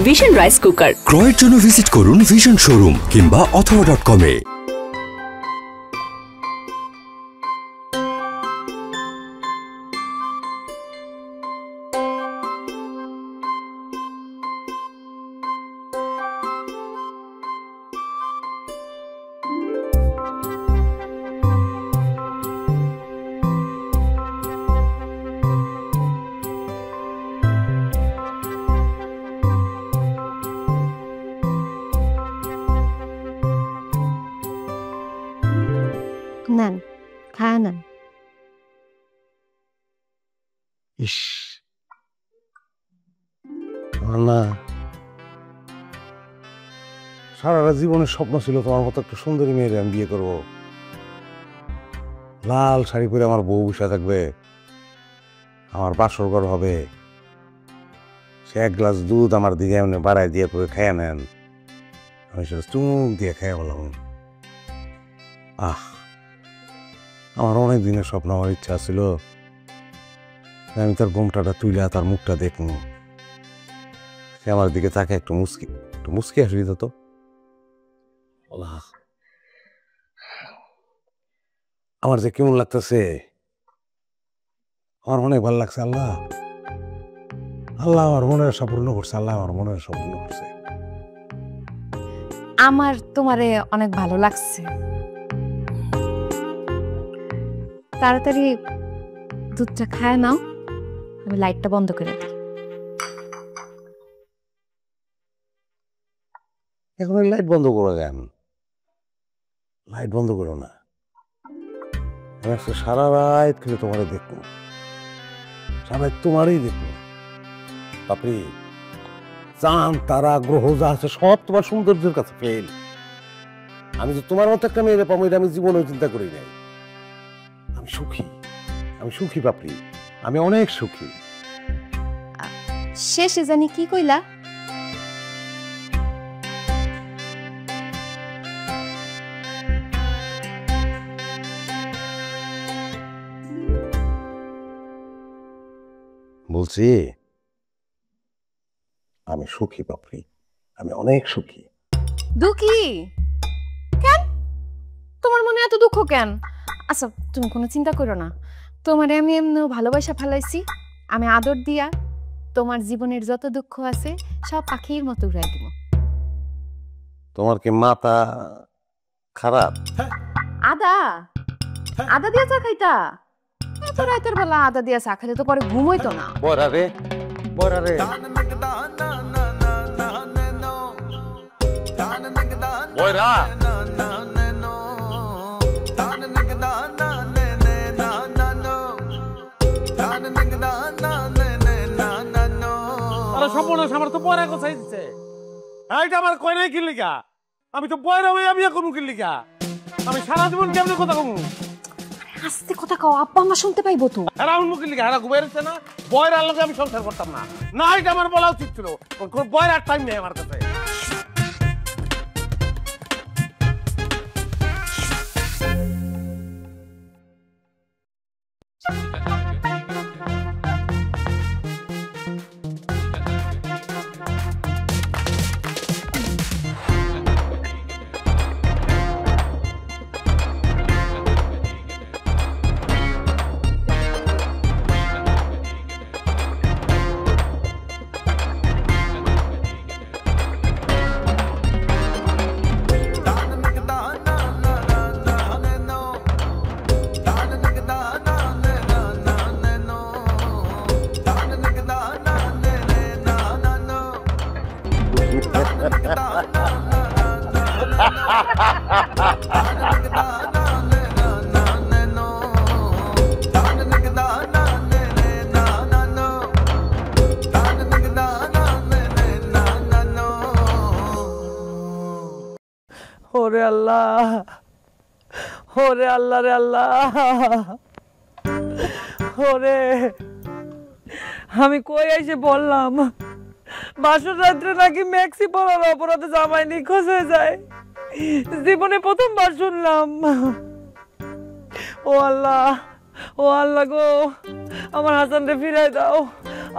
Vision rice cooker. ক্রয়ের জন্য visit করুন ভিশন শোরুম কিংবা অথবা.com-এ। নেন, খায় নেন। ইস না, সারাটা জীবনের স্বপ্ন ছিল তোমার মতো একটা সুন্দরী মেয়ের আমি বিয়ে করবো। লাল শাড়ি পরে আমার বউ বসে থাকবে, আমার বাসর ঘর হবে, সে এক গ্লাস দুধ আমার দিকে এমনি বাড়ায় দিয়ে করে খেয়ে নেন, আমি সেটা চুমুক দিয়ে খেয়ে বললাম। আমার অনেক দিনের স্বপ্ন, আমার ইচ্ছা ছিল আমি তার ঘোমটাটা তুইলা তার মুখটা দেখুন, সে আমার দিকে তাকে একটু মুস্কি আসবি তো। আমার যে কেমন লাগতেছে, আমার অনেক ভালো লাগছে। আল্লাহ আল্লাহ আমার মনের আশা পূর্ণ করছে, আল্লাহ আমার মনের আশা পূর্ণ করছে। আমার তোমারে অনেক ভালো লাগছে। তাড়াতাড়ি দুধটা খায় নাও, আমি লাইটটা বন্ধ করে দিই। এখন লাইট বন্ধ করে দেন, লাইট বন্ধ করো না, সারা রাত খেলে তোমারে দেখবো, সারা রাত তোমারই দেখবো। তারপরে চাঁদ তারা গ্রহ যা আছে সব তোমার সৌন্দর্যের কাছে ফেল। আমি যে তোমার মতো একটা মেয়েরে পাবো এটা আমি জীবনে চিন্তা করি নাই। আমি সুখী, আমি সুখী পাপড়ি, আমি অনেক সুখী। শেষে জানি কি কইলা? বলছি আমি সুখী পাপড়ি, আমি অনেক সুখী। দুঃখী কেন? তোমার মনে এত দুঃখ কেন? আচ্ছা তুমি কোনো চিন্তা করো না, তোমারে আমি এমনিও ভালোবাসা ফেলাইছি। আমি আদর দিয়া তোমার জীবনের যত দুঃখ আছে সব পাখির মতো উড়াই দিব। তোমার কি মাথা খারাপ? আদা আদা দিয়া চা খাইতা? এত রাতের বেলা আদা দিয়া চা খাইলে তো পরে ঘুম হইতো না। বড়া রে বড়া রে বড়া আমার তো বয়রা কোথায় দিচ্ছে? এইটা আমার কয় নাই কিলিকা, আমি তো বয়রা হয়ে আমি এখন কিলিকা, আমি সারা জীবন কেমন কথা কমু? আস্তে কথা কও, আব্বা মা শুনতে পাইবো তো। এরা অন্য কিলিকা, এরা ঘুমাই রয়েছে না, বয়রার লোকে আমি সংসার করতাম না। না এটা আমার বলা উচিত ছিল, কোন বয়রার টাইম নেই আমার কাছে। ওরে আল্লাহ, ওরে আল্লাহ রে আল্লাহ, ওরে আমি কই এসে বললাম বাসর রাত্রে নাকি ম্যাক্সি পরার অপরাধে জামাই নিখোঁজ হয়ে যায়। জীবনে প্রথমবার শুনলাম। ও আল্লাহ, ও আল্লাহ গো, আমার হাসানরে ফিরাই দাও,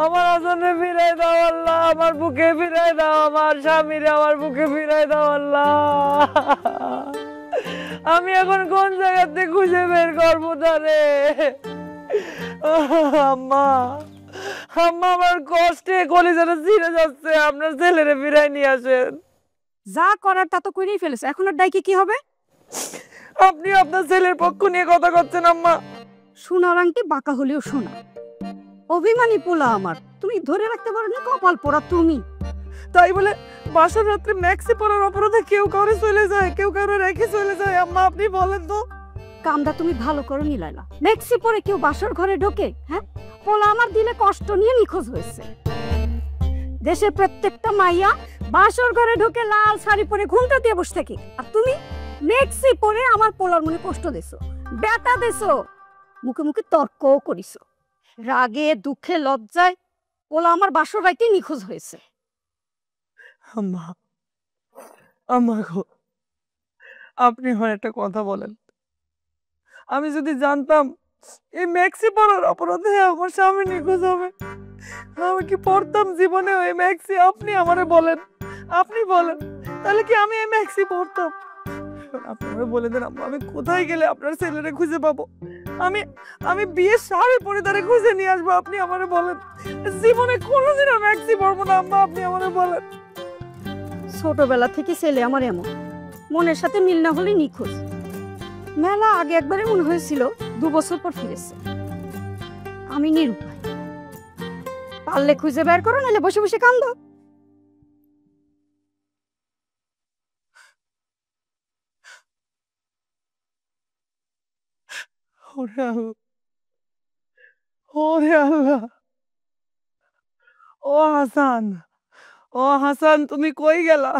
আমার হাসানে ফিরাই দাও আল্লাহ, আমার বুকে ফিরাই দাও, আমার স্বামীরে আমার বুকে ফিরাই দাও আল্লাহ। আমি এখন কোন জায়গাতে খুঁজে বের করবো তারে? আম্মা, আম্মা আমার কষ্টে কলিজাটা ছিঁড়ে যাচ্ছে, আপনার ছেলেরে ফিরাই নিয়ে আসেন। যা করার তা তো করেই ফেলেছে, এখন আর ডাইকে কি হবে? আপনি আপনার ছেলের পক্ষ নিয়ে কথা করছেন আম্মা। সোনার আংটি বাঁকা হলেও সোনা, অভিমানী পোলা আমার, তুমি ধরে রাখতে পারো না, কপাল পোড়া তুমি। তাই বলে বাসর রাত্রে ম্যাক্সি পরার অপরাধে কেউ কাউরে চলে যায়, কেউ কাউরে রেখে চলে যায়। আম্মা আপনি বলেন তো। কামটা তুমি ভালো করো নি লাইলা, মেক্সি পরে কেউ বাসর ঘরে ঢোকে? হ্যাঁ, পোলা আমার দিলে কষ্ট নিয়ে নিখোঁজ হয়েছে। দেশের প্রত্যেকটা মাইয়া বাসর ঘরে ঢোকে লাল শাড়ি পরে ঘুমটা দিয়ে বসে থাকে, আর তুমি মেক্সি পরে আমার পোলার মনে কষ্ট দিছো, ব্যথা দিছো, মুখে মুখে তর্কও করিছো। রাগে দুঃখে লজ্জায় পোলা আমার বাসর রাইতে নিখোঁজ হয়েছে। আম্মা, আম্মা গো, আপনি হয় একটা কথা বলেন। আমি যদি জানতাম এই ম্যাক্সি পরার অপরাধে আমার স্বামী নিখোঁজ হবে, আমি কি পড়তাম জীবনে ওই ম্যাক্সি? আপনি আমারে বলেন, আপনি বলেন, তাহলে কি আমি এই ম্যাক্সি পড়তাম? আপনি আমারে বলে দেন আম্মা, আমি কোথায় গেলে আপনার ছেলেরে খুঁজে পাবো? আমি বিয়ের শাড়ি পরে তারে খুঁজে নিয়ে আসবো। আপনি আমারে বলেন, জীবনে কোনোদিনও ম্যাক্সি পরবো না আম্মা, আপনি আমারে বলেন। ছোটবেলা থেকে ছেলে আমার এমন, মনের সাথে মিল না হলে নিখোঁজ। মেলা আগে একবারে মনে হয়েছিল, 2 বছর পর ফিরেছে। আমি নিরুপায়, পারলে খুঁজে বের করো, নাহলে বসে বসে কান্দো। ওরে আল্লাহ, ওরে আল্লাহ, ও হাসান, ও হাসান, তুমি কই গেলা?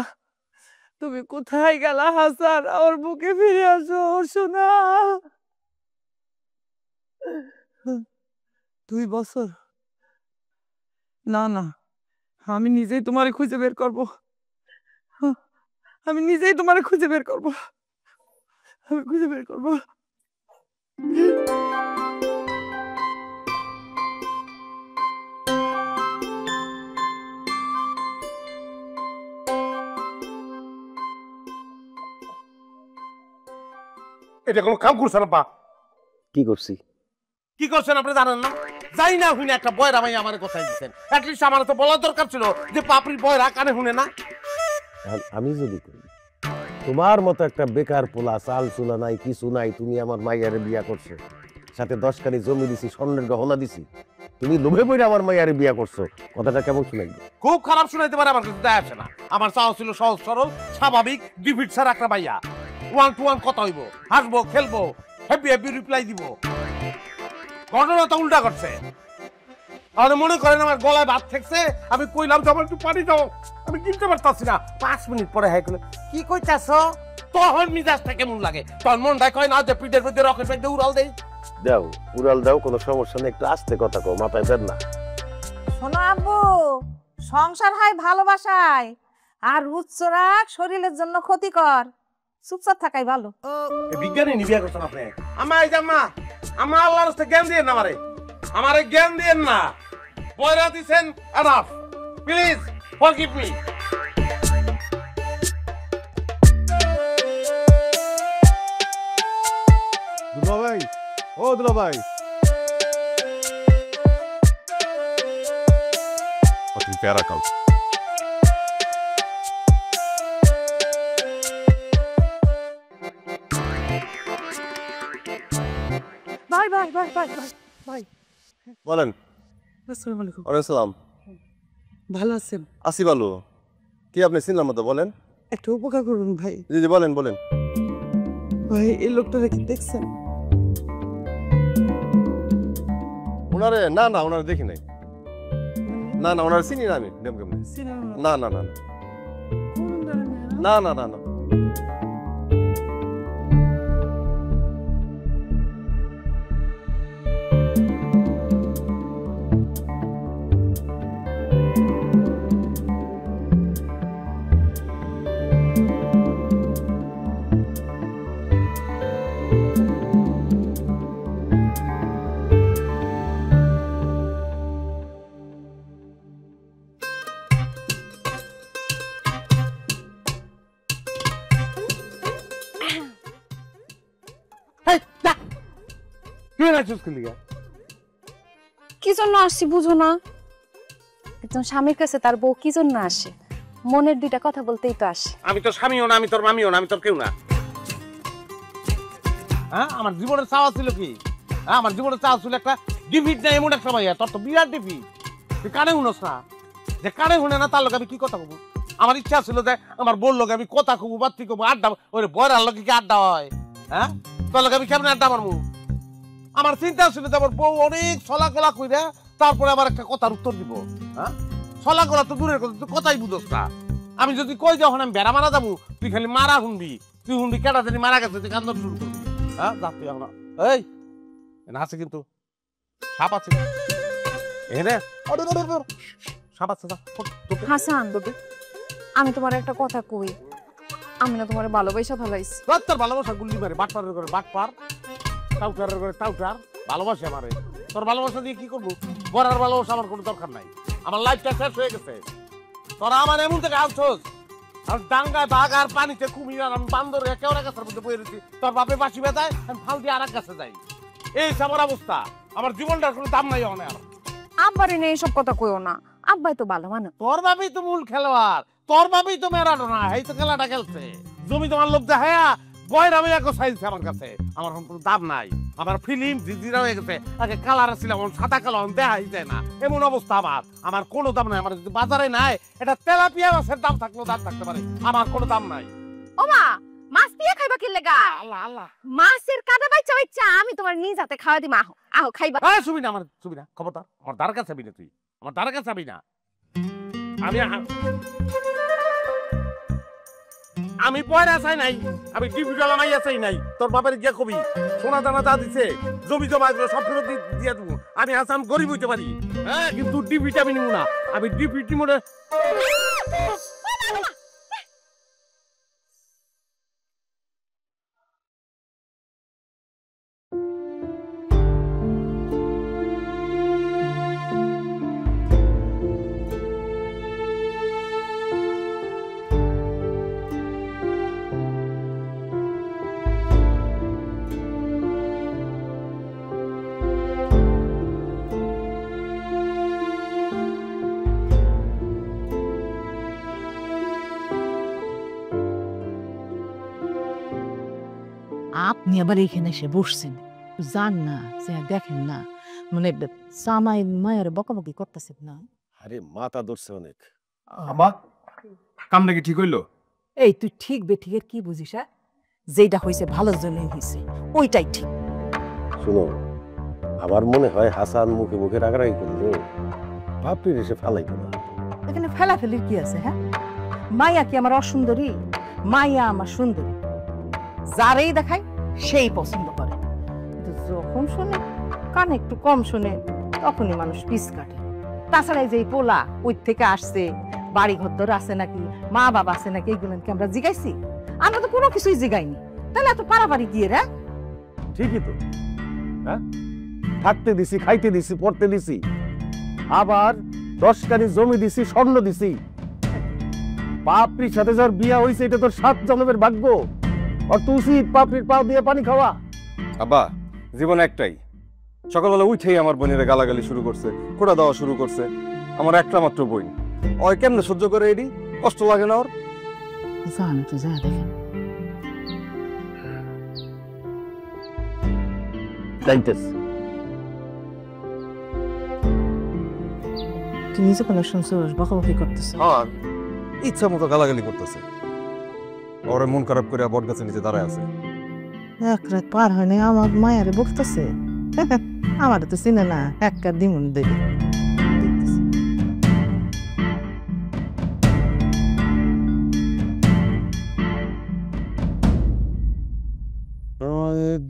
তুমি কোথায় গেলা হাসান? ওর বুকে ফিরে আসো সোনা। 2 বছর? না না, আমি নিজেই তোমারে খুঁজে বের করব, আমি নিজেই তোমারে খুঁজে বের করব, আমি খুঁজে বের করব। এটা কোনো কাম করছেন আপা? কি করছি? কি করছেন আপনি জানেন না? যাই না হুইনা একটা বয়রা ভাই আমার কথাই দিচ্ছেন। অ্যাটলিস্ট আমার তো বলার দরকার ছিল যে পাপড়ি বয়রা কানে শুনে না। আমি যদি করি, তোমার মতো একটা বেকার পোলা, চাল চুলা নাই, কিছু নাই, তুমি আমার মাইয়ারে বিয়া করছো, সাথে 10 খানি জমি দিছি, স্বর্ণের গহনা দিছি, তুমি লোভে পড়ে আমার মাইয়ারে বিয়া করছো, কথাটা কেমন শুনাইবে? খুব খারাপ শুনাইতে পারে, আমার কাছে দেয় আসে না। আমার চাওয়া ছিল সহজ সরল স্বাভাবিক 2 ফিট ছাড়া একটা ভাইয়া, 1 to 1 কথা হইব, হাসবো খেলবো, হ্যাপি হ্যাপি রিপ্লাই দিব। ঘটনা তো উল্টা করছে। তাহলে মনে করেন আমার গলায় ভাত ঠেকছে, আমি কইলাম যে আমার একটু পানি দাও, আমি কিনতে পারতাছি না। 5 মিনিট পরে হ্যাঁ কইলো কি কইতাছ, তখন মিজাজটা কেমন লাগে? তখন মনটা কয় না যে পিঠের মধ্যে রকেট পেটে উড়াল দেই। দাও উড়াল দাও, কোনো সমস্যা নেই, একটু আস্তে কথা কও, মাথায় দেন না। শোনো আব্বু, সংসার হয় ভালোবাসায়, আর উচ্চরাগ শরীরের জন্য ক্ষতিকর, চুপচাপ থাকাই ভালো। বিজ্ঞানী নিবিয়া করছেন আপনি? আমা এই যে আম্মা, আমা আল্লাহর রাস্তায় জ্ঞান দিয়েন না আমারে জ্ঞান দিয়েন না। বয়রা দিছেন, এনাফ, প্লিজ ফরগিভ মি। দুলা ভাই, ও দুলা ভাই, তুমি প্যারা খাও। ভাই ভাই ভাই ভাই ভাই ভাই, বলেন। আসসালামু আলাইকুম। ওয়ালাইকুম। ভালো আছেন? আসি ভালো। কি আপনি চিনলাম মতো বলেন। একটু উপকার করুন ভাই। জি জি বলেন বলেন। ভাই এই লোকটাকে কি দেখছেন? ওনারে না না, ওনারে দেখি নাই। না না, ওনারে চিনি না আমি। কেমনে? না না না না না না না। তুই নাচছিস কি লিগা? কি জন্য আসছি বুঝো না? একজন স্বামীর কাছে তার বউ কি জন্য আসে? মনের দুইটা কথা বলতেই তো আসে। আমি তোর স্বামীও না, আমি তোর মামিও না, আমি তোর কেউ না। হ্যাঁ, আমার জীবনের চাওয়া ছিল কি? হ্যাঁ, আমার জীবনের চাওয়া ছিল একটা ডিফিট না, এমন একটা ভাইয়া। তোর তো বিরাট ডিফিট, তুই কানে শুনোস না। যে কানে শুনে না তার লোক আমি কি কথা কব? আমার ইচ্ছা ছিল যে আমার বললো আমি কথা কব, বাত্তি কব, আড্ডা। ওরে বয়রার লোক কি আড্ডা হয়? হ্যাঁ, তোর লোক আমি কেমন আড্ডা মারবো? আমার চিন্তা ছিল যে আমার বউ অনেক ছলাকলা কইরা তারপরে আবার একটা কথার উত্তর দিব। হ্যাঁ, ছলাকলা তো দূরের কথা, তুই কথাই বুঝোস না। আমি যদি কই যখন আমি বেড়া মারা যাবো, তুই খালি মারা শুনবি। তুই শুনবি কেটা জানি মারা গেছে, তুই কান্দন শুরু করবি। হ্যাঁ, যা তুই এখন। এই আছে কিন্তু সাপ আছে এখানে, সাপ আছে। হাসান, আমি তোমার একটা কথা কই, আমি না তোমার ভালোবাসা ভালাইছি। তোর ভালোবাসা গুল্লি মারে, বাটপারের করে বাটপার, টাউটারের করে টাউটার। ভালোবাসা মারে, তোর ভালোবাসা দিয়ে কি করবো? বড়ার ভালোবাসা আমার কোনো দরকার নাই। আমার লাইফটা শেষ হয়ে গেছে। তোরা আমার এমন থেকে আলছোস, আর ডাঙ্গায় বাঘ আর পানিতে কুমির আর আমি বান্দরে কেওড়া গাছের মধ্যে বয়ে রয়েছি। তোর বাপে বাসি বেদায়, আমি ফাল দিয়ে আর এক গাছে যাই। এই আমার অবস্থা। আমার জীবনটার কোনো দাম নাই অনেক। আব্বারে নিয়ে এইসব কথা কইও না, আব্বাই তো ভালো মানুষ। তোর বাপই তো মূল খেলোয়াড়, তোর বাপই তো ম্যারাডোনা। এই তো খেলাটা খেলছে। জমি তোমার লোক দেখায়া বয়রা আমি এক চাইছে আমার কাছে। আমার কোনো দাম নাই। আমার ফিল্ম জিজিরা হয়ে গেছে। আগে কালার ছিল, সাদা কালার দেখাই যায় না, এমন অবস্থা। আমার কোনো দাম নাই। আমার যদি বাজারে নাই, এটা তেলাপিয়া মাছের দাম থাকলেও দাম থাকতে পারে, আমার কোনো দাম নাই। ওমা, মাছ দিয়ে খাইবা কি লাগা? আল্লাহ আল্লাহ, মাছের কাটা বাইচা বাইচা আমি তোমার নিজ হাতে খাওয়া দিমা। আহো আহো খাইবা। হ্যাঁ, ছবি না, আমার ছবি না, খবরদার। আমার দ্বার কাছে না, তুই আমার দ্বার কাছে না। আমি পয়রা চাই নাই, আমি ডিপিটালা মাইয়া চাই নাই। তোর বাপের গিয়া কবি সোনা দানা যা দিছে, জমি জমা এগুলো সব ফেরত দিয়ে দেবো। আমি আসাম গরিব হইতে পারি, হ্যাঁ, কিন্তু ডিপিটা আমি নিব না। আমি ডিপিটি মনে আপনি আবার এখানে এসে বসছেন, যান না, যে দেখেন না, মানে সামাই মায়ের বকাবকি করতেছেন না। আরে মাথা ধরছে অনেক। আম্মা, কামটা কি ঠিক হইলো? এই তুই ঠিক বেঠিকের কি বুঝিস? যেটা হয়েছে ভালোর জন্যই হয়েছে, ওইটাই ঠিক। শুনো, আমার মনে হয় হাসান মুখে মুখে রাগারাগি করলো, বাপরির এসে ফালাই না। এখানে ফেলাফেলির কি আছে? হ্যাঁ, মাইয়া কি আমার অসুন্দরী? মাইয়া আমার সুন্দরী। যারেই দেখায় সেই পছন্দ করে, কিন্তু যখন শুনে কানে একটু কম শুনে তখনই মানুষ পিছ কাটে। তাছাড়া এই যে পোলা ওই থেকে আসছে, বাড়ি ঘর আছে নাকি, মা বাবা আছে নাকি, এগুলো কি আমরা জিগাইছি? আমরা তো কোনো কিছুই জিগাইনি। তাহলে এত পারাপারি কি রে? ঠিকই তো, হ্যাঁ, থাকতে দিছি, খাইতে দিছি, পড়তে দিছি, আবার 10 কানি জমি দিছি, স্বর্ণ দিছি। বাপরির সাথে যার বিয়া হয়েছে এটা তোর 7 জন্মের ভাগ্য। আর তুই উচিত বাপরির পাও দিয়ে পানি খাওয়া। আব্বা, জীবন একটাই। সকালবেলা উঠেই আমার বোনেরা গালাগালি শুরু করছে, খোঁড়া দেওয়া শুরু করছে। আমার একটা মাত্র বোন, ওই কেমনে সহ্য করে? এডি কষ্ট লাগে না ওর? জান তো যা দেখেন তুই নিজে কোনো শুনছিস বকাবকি করতেছ? হ্যাঁ, ইচ্ছা মতো গালাগালি করতেছে। ওরে মন খারাপ করে বট গাছে নিচে দাঁড়ায় আছে। এক রাত পার হয় না আমার মায়ারে বকতেছে। আমার তো চিনে না, একটা দিমুন দেবে।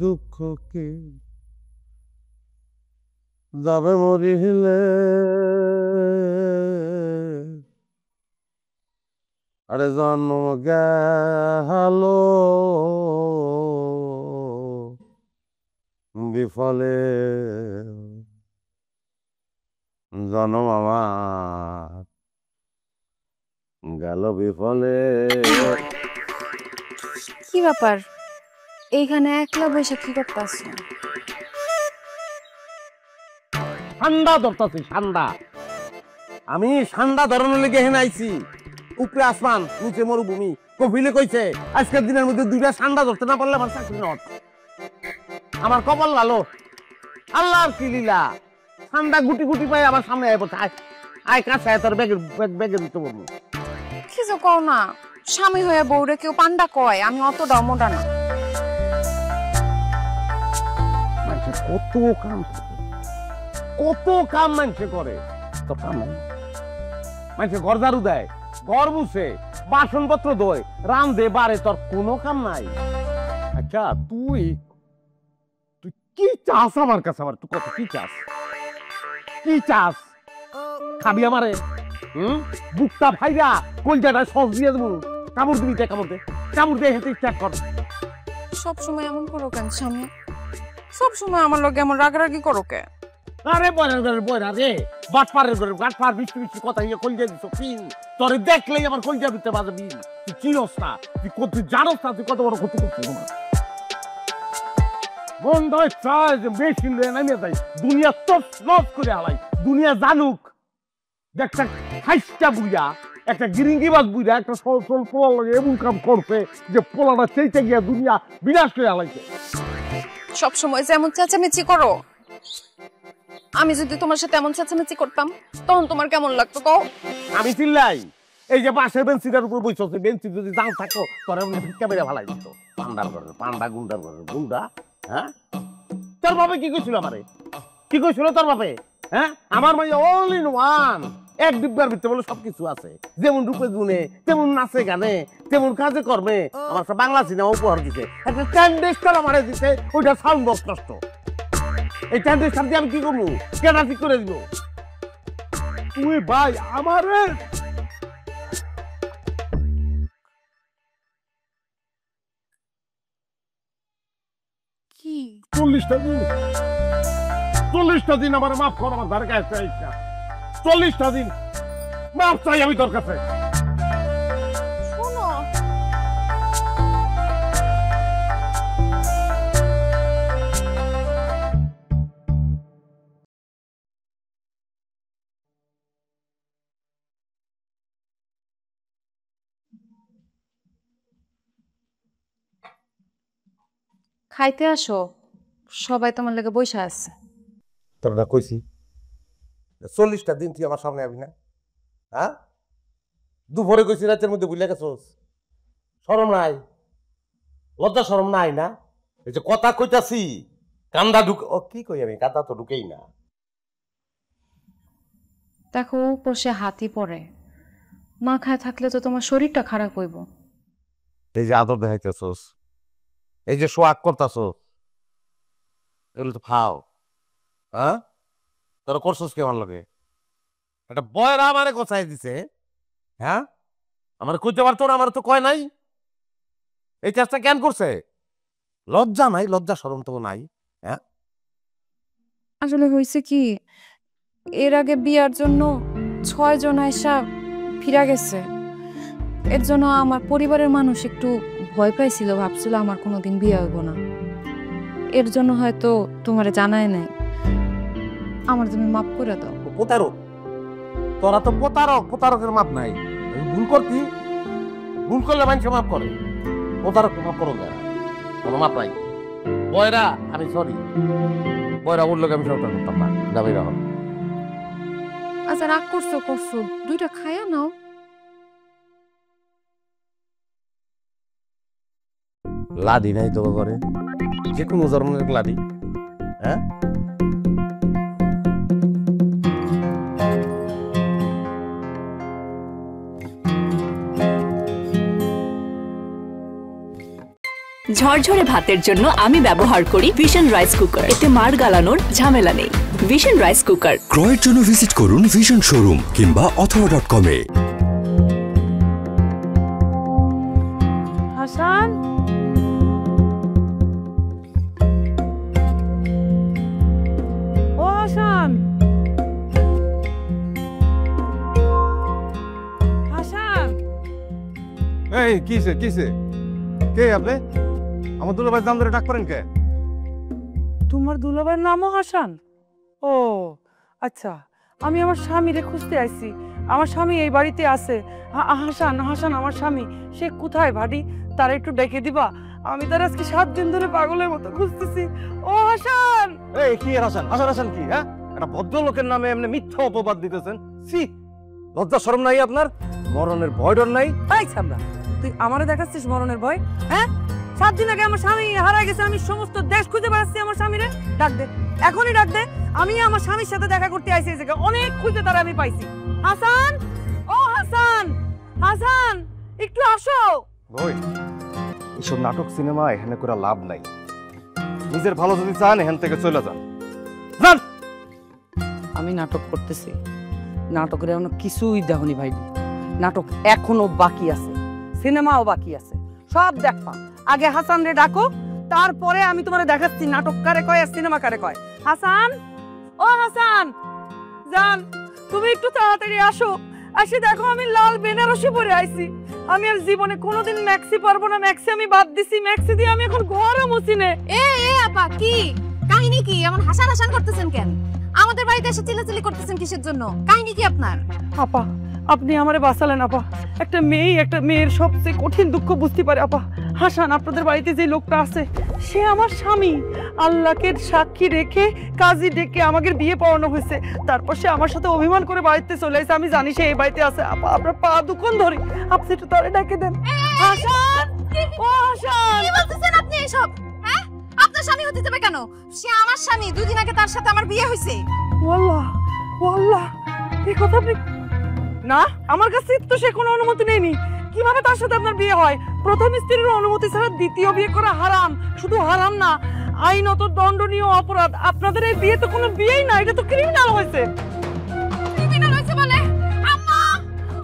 দুঃখ কি যাবে মরিলে, আরে জন্ম গেল বিফলে, জন্ম আমার গেল বিফলে। কি ব্যাপার, এইখানে একলা বসে কি করতেছ? ঠান্ডা ধরতাছি ঠান্ডা। আমি ঠান্ডা ধরানোর লেগে হেন আইছি। উপরে আসমান নিচে মরুভূমি। কপিলে কইছে আজকের দিনের মধ্যে দুইটা ঠান্ডা ধরতে না পারলে আমার চাকরি নট। আমার কপাল লালো, আল্লাহর কি লীলা। ঠান্ডা গুটি গুটি পাই আমার সামনে আয় বলছে, আয় কাছে আয়, তোর ব্যাগের দিতে বলবো। কি যে কও না, স্বামী হয়ে বউরে কেউ পান্ডা কয়, আমি অত ডমোডা না। কত কাম কত কাম মানুষে করে, তো কাম নাই। মানুষে ঘর ঝাড়ু দেয়, ঘর মুছে, বাসনপত্র ধোয়, রান্ধে বাড়ে, তোর কোনো কাম নাই। আচ্ছা তুই তুই কি চাস আমার কাছে? আমার তুই কত কি চাস? কি চাস? খাবি আমারে? বুকটা ভাইরা কলজাটা সস দিয়ে দেবো। কামড় দিবি, কামড় দে, কামড় দিয়ে হেঁটে স্টার্ট কর। সবসময় এমন করো কেন স্বামী? সবসময় আমার লগে এমন রাগারাগি করো কে? আরে বয়রা রে, বাটপারের ঘরে বাটপার মিষ্টি মিষ্টি কথা ইয়ে কলজা দিছ পিন। তোরে দেখলেই আমার কলজা দিতে বাজবি। তুই চিনস না, তুই জানোস না তুই কত বড় ক্ষতি করছিস আমার। বন্ধ চায় যে মেশিন নামিয়ে দেয়, দুনিয়া তস নস করে হালাই। দুনিয়া জানুক একটা খাইস্টা বুইয়া, একটা গিরিঙ্গিবাজ বুইয়া, একটা সল পোলার লাগে এমন কাম করছে যে পোলাটা চাইতে গিয়া দুনিয়া বিনাশ করে হালাইছে। সবসময় যেমন চেঁচামেচি করো, আমি যদি তোমার সাথে এমন চেঁচামেচি করতাম তখন তোমার কেমন লাগতো কও? আমি চিল্লাই, এই যে পাশের বেঞ্চিটার উপর বসে বেঞ্চি যদি দাম থাকো তোর ভিক্ষা বেড়ে ভালাই দিত। পান্ডার ঘরে পান্ডা, গুন্ডার ঘরে গুন্ডা। হ্যাঁ, তোর বাপে কি কইছিল আমারে? কি কইছিল তোর বাপে? হ্যাঁ, আমার মাইয়া অল ইন ওয়ান, এক ডিব্বার ভিতরে বলে সবকিছু আছে। যেমন রূপে গুণে, তেমন নাচে গানে, তেমন কাজে কর্মে আমার সব বাংলা সিনেমা উপহার দিছে। একটা ট্যান্ডেস্টার আমারে দিছে, ওইটা সাউন্ড বক্স নষ্ট। এই ট্যান্ডেস্টার দিয়ে আমি কি করবো? কেনা ঠিক করে দিব? তুই ভাই আমারে কি 40টা দিন আমার মাফ কর। আমার ধারে কাছে 40টা দিন মাফ চাই আমি তোর কাছে। শোনো, খাইতে আসো, সবাই তোমার লেগে বইসা আছে। তোর না কইছি 40টা দিন তুই আমার সামনে আবি না? হ্যাঁ, দুপুরে কইছি রাতের মধ্যে ভুলে গেছোস? শরম নাই, লজ্জা শরম নাই না? এই যে কথা কইতাছি কান্দা ঢুক, ও কি কই আমি, কান্দা তো ঢুকেই না। দেখো উপর সে হাতি পড়ে, না খায় থাকলে তো তোমার শরীরটা খারাপ হইব। এই যে আদর দেখাইতেছোস, এই যে সোয়াগ করতেছোস, এগুলো তো খাও। হ্যাঁ, তোরা করছোস কে আমার লগে? একটা বয়রা আমারে গোছাই দিছে। হ্যাঁ, আমার কইতে পারতো না, আমার তো কয় নাই। এই চেষ্টা কেন করছে? লজ্জা নাই, লজ্জা শরম তো নাই। হ্যাঁ, আসলে হয়েছে কি, এর আগে বিয়ার জন্য 6 জন আয়সা ফিরা গেছে। এর জন্য আমার পরিবারের মানুষ একটু ভয় পাইছিল, ভাবছিল আমার কোনোদিন বিয়ে হইব না। এর জন্য হয়তো তোমারে জানায় নাই। আমার তুমি মাফ করে দাও। প্রতারক, তোরা তো প্রতারক, প্রতারকের মাপ নাই। ভুল করতি, ভুল করলে মানুষ মাফ করে, প্রতারক মাফ করো যায়, কোনো মাপ নাই। বয়রা আমি সরি, বয়রা বললো আমি সবটা করতাম না, যাবে রাখো। আচ্ছা রাগ করছো করছো, 2টা খায়া নাও। লাদি নাই তো করে, যে কোনো ধরনের লাদি। হ্যাঁ, ঝরঝরে ভাতের জন্য আমি ব্যবহার করি ভিশন রাইস কুকার। এতে মাড় গালানোর ঝামেলা নেই। ভিশন রাইস কুকার ক্রয়ের জন্য ভিজিট করুন ভিশন শোরুম কিংবা অথবা.com-এ। হাসান, ও হাসান, হাসান। এই কিসে কিসে কে আপনি? আমার দুলাভাই নাম ধরে ডাক করেন কে? তোমার দুলাভাইয়ের নামও হাসান? ও আচ্ছা, আমি আমার স্বামীরে খুঁজতে আইছি। আমার স্বামী এই বাড়িতে আছে। হাসান, হাসান আমার স্বামী। সে কোথায় ভাডি? তারা একটু ডেকে দিবা। আমি তার আজকে 7 দিন ধরে পাগলের মতো খুঁজতেছি। ও হাসান! এই কি হাসান? হাসান হাসান কি? হ্যাঁ, একটা ভদ্রলোকের নামে এমনি মিথ্যা অপবাদ দিতেছেন। সি, লজ্জা শরম নাই আপনার? মরণের ভয় ডর নাই? এই ছাবড়া, তুই আমারে দেখাচ্ছিস মরণের ভয়? হ্যাঁ, 7 দিন আগে আমার স্বামী হারায় গেছে। আমি সমস্ত দেশ খুঁজে বেড়াচ্ছি আমার স্বামীরে। ডাক দে, এখনই ডাক দে। আমি আমার স্বামীর সাথে দেখা করতে আইছি এই জায়গায়। অনেক খুঁজে তারা আমি পাইছি। হাসান, ও হাসান, হাসান একটু আসো। ওই এইসব নাটক সিনেমা এখানে করে লাভ নাই। নিজের ভালো যদি চান এখান থেকে চলে যান। যান। আমি নাটক করতেছি, নাটকের এখনো কিছুই দেখনি ভাই। নাটক এখনো বাকি আছে, সিনেমাও বাকি আছে, সব দেখবা। আগে হাসান রে ডাকো, তারপরে আমি তোমারে দেখাচ্ছি নাটক কারে কয় আর সিনেমা কারে কয়। হাসান, ও হাসান, জান তুমি একটু তাড়াতাড়ি আসো। আসে দেখো আমি লাল বেনারসি পরে আইছি। আমি আর জীবনে কোনোদিন ম্যাক্সি পারবো না। ম্যাক্সি আমি বাদ দিছি। ম্যাক্সি দিয়ে আমি এখন ঘরও মুছি নে। এ আপা, কি কাহিনী? কি এমন হাসান হাসান করতেছেন কেন? আমাদের বাড়িতে এসে চিল্লাচিল্লি করতেছেন কিসের জন্য? কাহিনী কি আপনার? আপা, আপনি আমারে বাঁচালেন আপা। একটা মেয়ের সবচেয়ে কঠিন দুঃখ বুঝতে পারে আপা। হাসান, আপনাদের বাড়িতে যে লোকটা আছে সে আমার স্বামী। আল্লাহকে সাক্ষী রেখে কাজী ডেকে আমাকে বিয়ে পড়ানো হয়েছে। তারপর সে আমার সাথে অভিমান করে বাড়িতে চলে এসেছে। আমি জানি সে এই বাড়িতে আছে। আপা, আপনার পা দুখন ধরি, আপনি একটু তারে ডেকে দেন। হাসান, ও হাসান, কি বলতেছেন আপনি এসব? হ্যাঁ, আপনার স্বামী হতে যাবে কেন? সে আমার স্বামী। 2 দিন আগে তার সাথে আমার বিয়ে হয়েছে। ওয়াল্লাহ ওয়াল্লাহ, এই কথা আপনি না, আমার কাছে তো সে কোনো অনুমতি নেয়নি। কিভাবে তার সাথে আপনার বিয়ে হয়? প্রথম স্ত্রীর অনুমতি ছাড়া দ্বিতীয় বিয়ে করা হারাম। শুধু হারাম না, আইনত দণ্ডনীয় অপরাধ। আপনাদের এই বিয়ে তো কোনো বিয়েই না, এটা তো ক্রিমিনাল হয়েছে। ক্রিমিনাল হয়েছে বলে? আম্মা,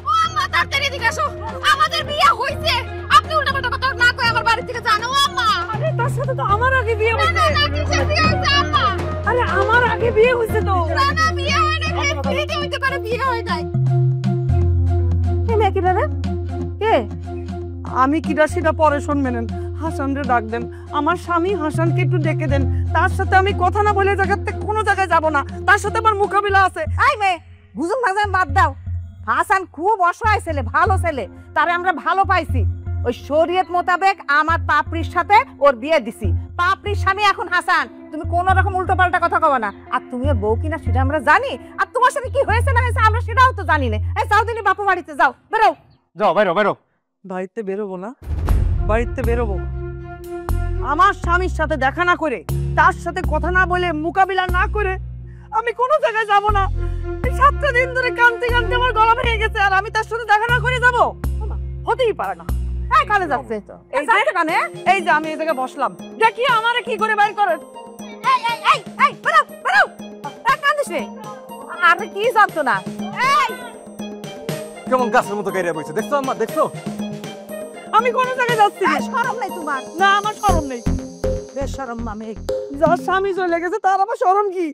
ও আম্মা, তাড়াতাড়ি এদিকে আসো। আমাদের বিয়ে হয়েছে। আপনি উল্টাপাল্টা কথা না কই আমার বাড়ি থেকে জানো। আম্মা, আরে তার সাথে তো আমার আগে বিয়ে হয়েছে। না, কিসের বিয়ে হয়েছে আম্মা? আরে আমার আগে বিয়ে হয়েছে তো। না, বিয়ে হয় না। ফ্রিতে হইতে পারে, বিয়ে হয় নাই। কি রে? কে? আমি কিডা সেটা পরে শুনবেন। হাসান রে ডাক দেন। আমার স্বামী হাসানকে একটু ডেকে দেন। তার সাথে আমি কথা না বলে জায়গাতে কোনো জায়গায় যাব না। তার সাথে আমার মোকাবিলা আছে। এই মেয়ে, বুঝুন ভাঙান বাদ দাও। হাসান খুব অসহায় ছেলে, ভালো ছেলে। তারে আমরা ভালো পাইছি। ওই শরীয়ত মোতাবেক আমার পাপড়ির সাথে ওর বিয়ে দিছি। পাপড়ির স্বামী এখন হাসান। তুমি কোন রকম উল্টো পাল্টা কথা কবে না। আর তুমি ওর বউ কিনা সেটা আমরা জানি। আর তোমার সাথে কি হয়েছে না হয়েছে আমরা সেটাও তো জানি না। এই যাও দিনি বাপু বাড়িতে যাও, বেরো যাও, বাইরো বাইরো। বাড়িতে বেরোবো না, বাড়িতে বেরোবো। আমার স্বামীর সাথে দেখা না করে, তার সাথে কথা না বলে, মোকাবিলা না করে আমি কোনো জায়গায় যাব না। 7টা দিন ধরে কাঁদতে কাঁদতে আমার গলা ভেঙে গেছে। আর আমি তার সাথে দেখা না করে যাব? হতেই পারে না। এই কানে যাচ্ছে এই যে কানে, এই যে আমি এই জায়গায় বসলাম, দেখি আমারে কি করে বাইর করেন। এই বেরো বেরো, কান্দিস রে। আরে কি জানতো না। এই কেমন গাছের মতো গাইরা বইছে, দেখছো আম্মা? দেখছো? আমি কোনো জায়গায় যাচ্ছি না। শরম নাই তোমার? না, আমার শরম নেই। বেশরম মামে। যার স্বামী চলে গেছে তার আবার শরম কি?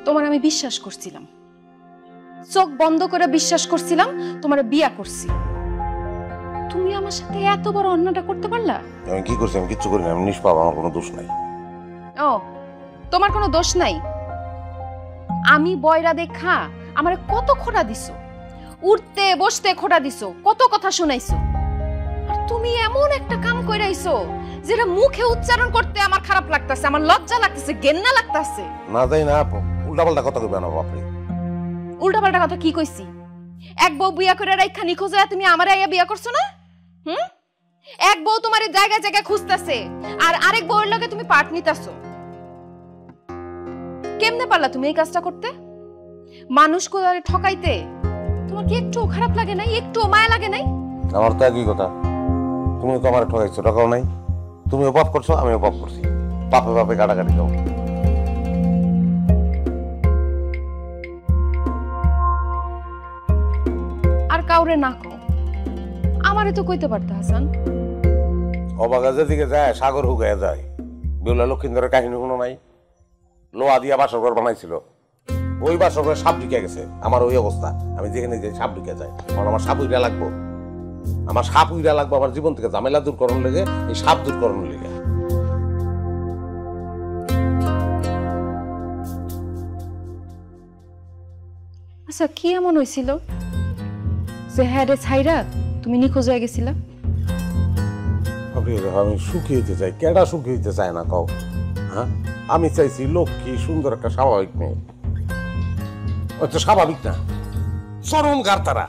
তোমার আমি বিশ্বাস করছিলাম, চোখ বন্ধ করে বিশ্বাস করছিলাম তোমার বিয়া করছি। তুমি আমার সাথে এত বড় অন্যায়টা করতে পারলা? আমি কি করছি? আমি কিচ্ছু করি না, আমি নিষ্পাপ, আমার কোনো দোষ নাই। ও, তোমার কোনো দোষ নাই? আমি বয়রা দেখা আমারে কত খোঁটা দিছো, উঠতে বসতে খোঁটা দিছো, কত কথা শুনাইছো। আর তুমি এমন একটা কাম কইরাইছো যেটা মুখে উচ্চারণ করতে আমার খারাপ লাগতাছে, আমার লজ্জা লাগতেছে, ঘেন্না লাগতাছে। না যাই না, উল্টাপাল্টা কথা কইবে না বাপরে। উল্টাপাল্টা কথা কি কইছি? এক বউ বিয়া করে রাইখা নিখোঁজ হয়ে তুমি আমারে আইয়া বিয়া করছো না? এক বউ তোমার জায়গায় জায়গায় খুঁজতেছে, আর আরেক বউয়ের লগে তুমি পাট নিতাছো। কেমনে পারলা তুমি এই কাজটা করতে? মানুষ কোদারে ঠকাইতে তোমার কি একটু খারাপ লাগে নাই? একটু মায়া লাগে নাই? আমার তো একই কথা, তুমি তো আমার ঠকাইছো, টাকাও নাই। তুমিও পাপ করছো, আমিও পাপ করছি। পাপে পাপে কাটাকাটি দাও। আর কাউরে না কও, আমারে তো কইতে পারতে হাসান। অবাগা যেদিকে যায় সাগর হুগায় যায়। বেউলা লক্ষিন্দরের কাহিনী কোনো নাই? লোহা দিয়া বাসরঘর বানাইছিল, ওই বাসরঘরে সাপ ঢুকে গেছে। আমার ওই অবস্থা, আমি যেখানে যাই সাপ ঢুকে যায়। কারণ আমার সাপ উইরা লাগবো, আমার সাপ উইরা লাগবে আমার জীবন থেকে ঝামেলা দূর করার লেগে, এই সাপ দূর করানোর লেগে। আচ্ছা কি এমন হয়েছিল যে হ্যাঁ রে ছাইরা তুমি নিখোঁজ হয়ে গেছিলা? আমি সুখী হইতে চাই, কেডা সুখী হইতে চায় না কও? হ্যাঁ, আমি চাইছি লক্ষ্মী সুন্দর একটা স্বাভাবিক মেয়ে। ওই তো স্বাভাবিক না, চরম গারতারা।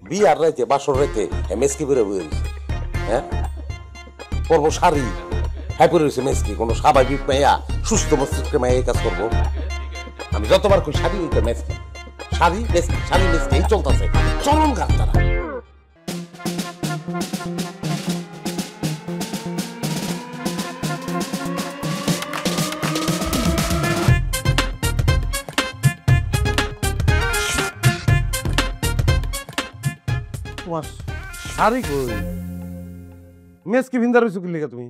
বিয়ার রাইতে বাসর রাইতে মেসকি বেড়ে বয়ে রয়েছে। হ্যাঁ, পরব শাড়ি হ্যাঁ পরে রয়েছে মেসকি। কোনো স্বাভাবিক মেয়া সুস্থ মস্তিষ্কের মেয়ে এই কাজ করবো? আমি যতবার কই শাড়ি হইতে মেসকি, শাড়ি মেসকি, শাড়ি মেসকি, এই চলতেছে। চরম গারতারা। তোমার শাড়ি কই? মেসকি ভিন্দা রইছো কি লিখা তুমি?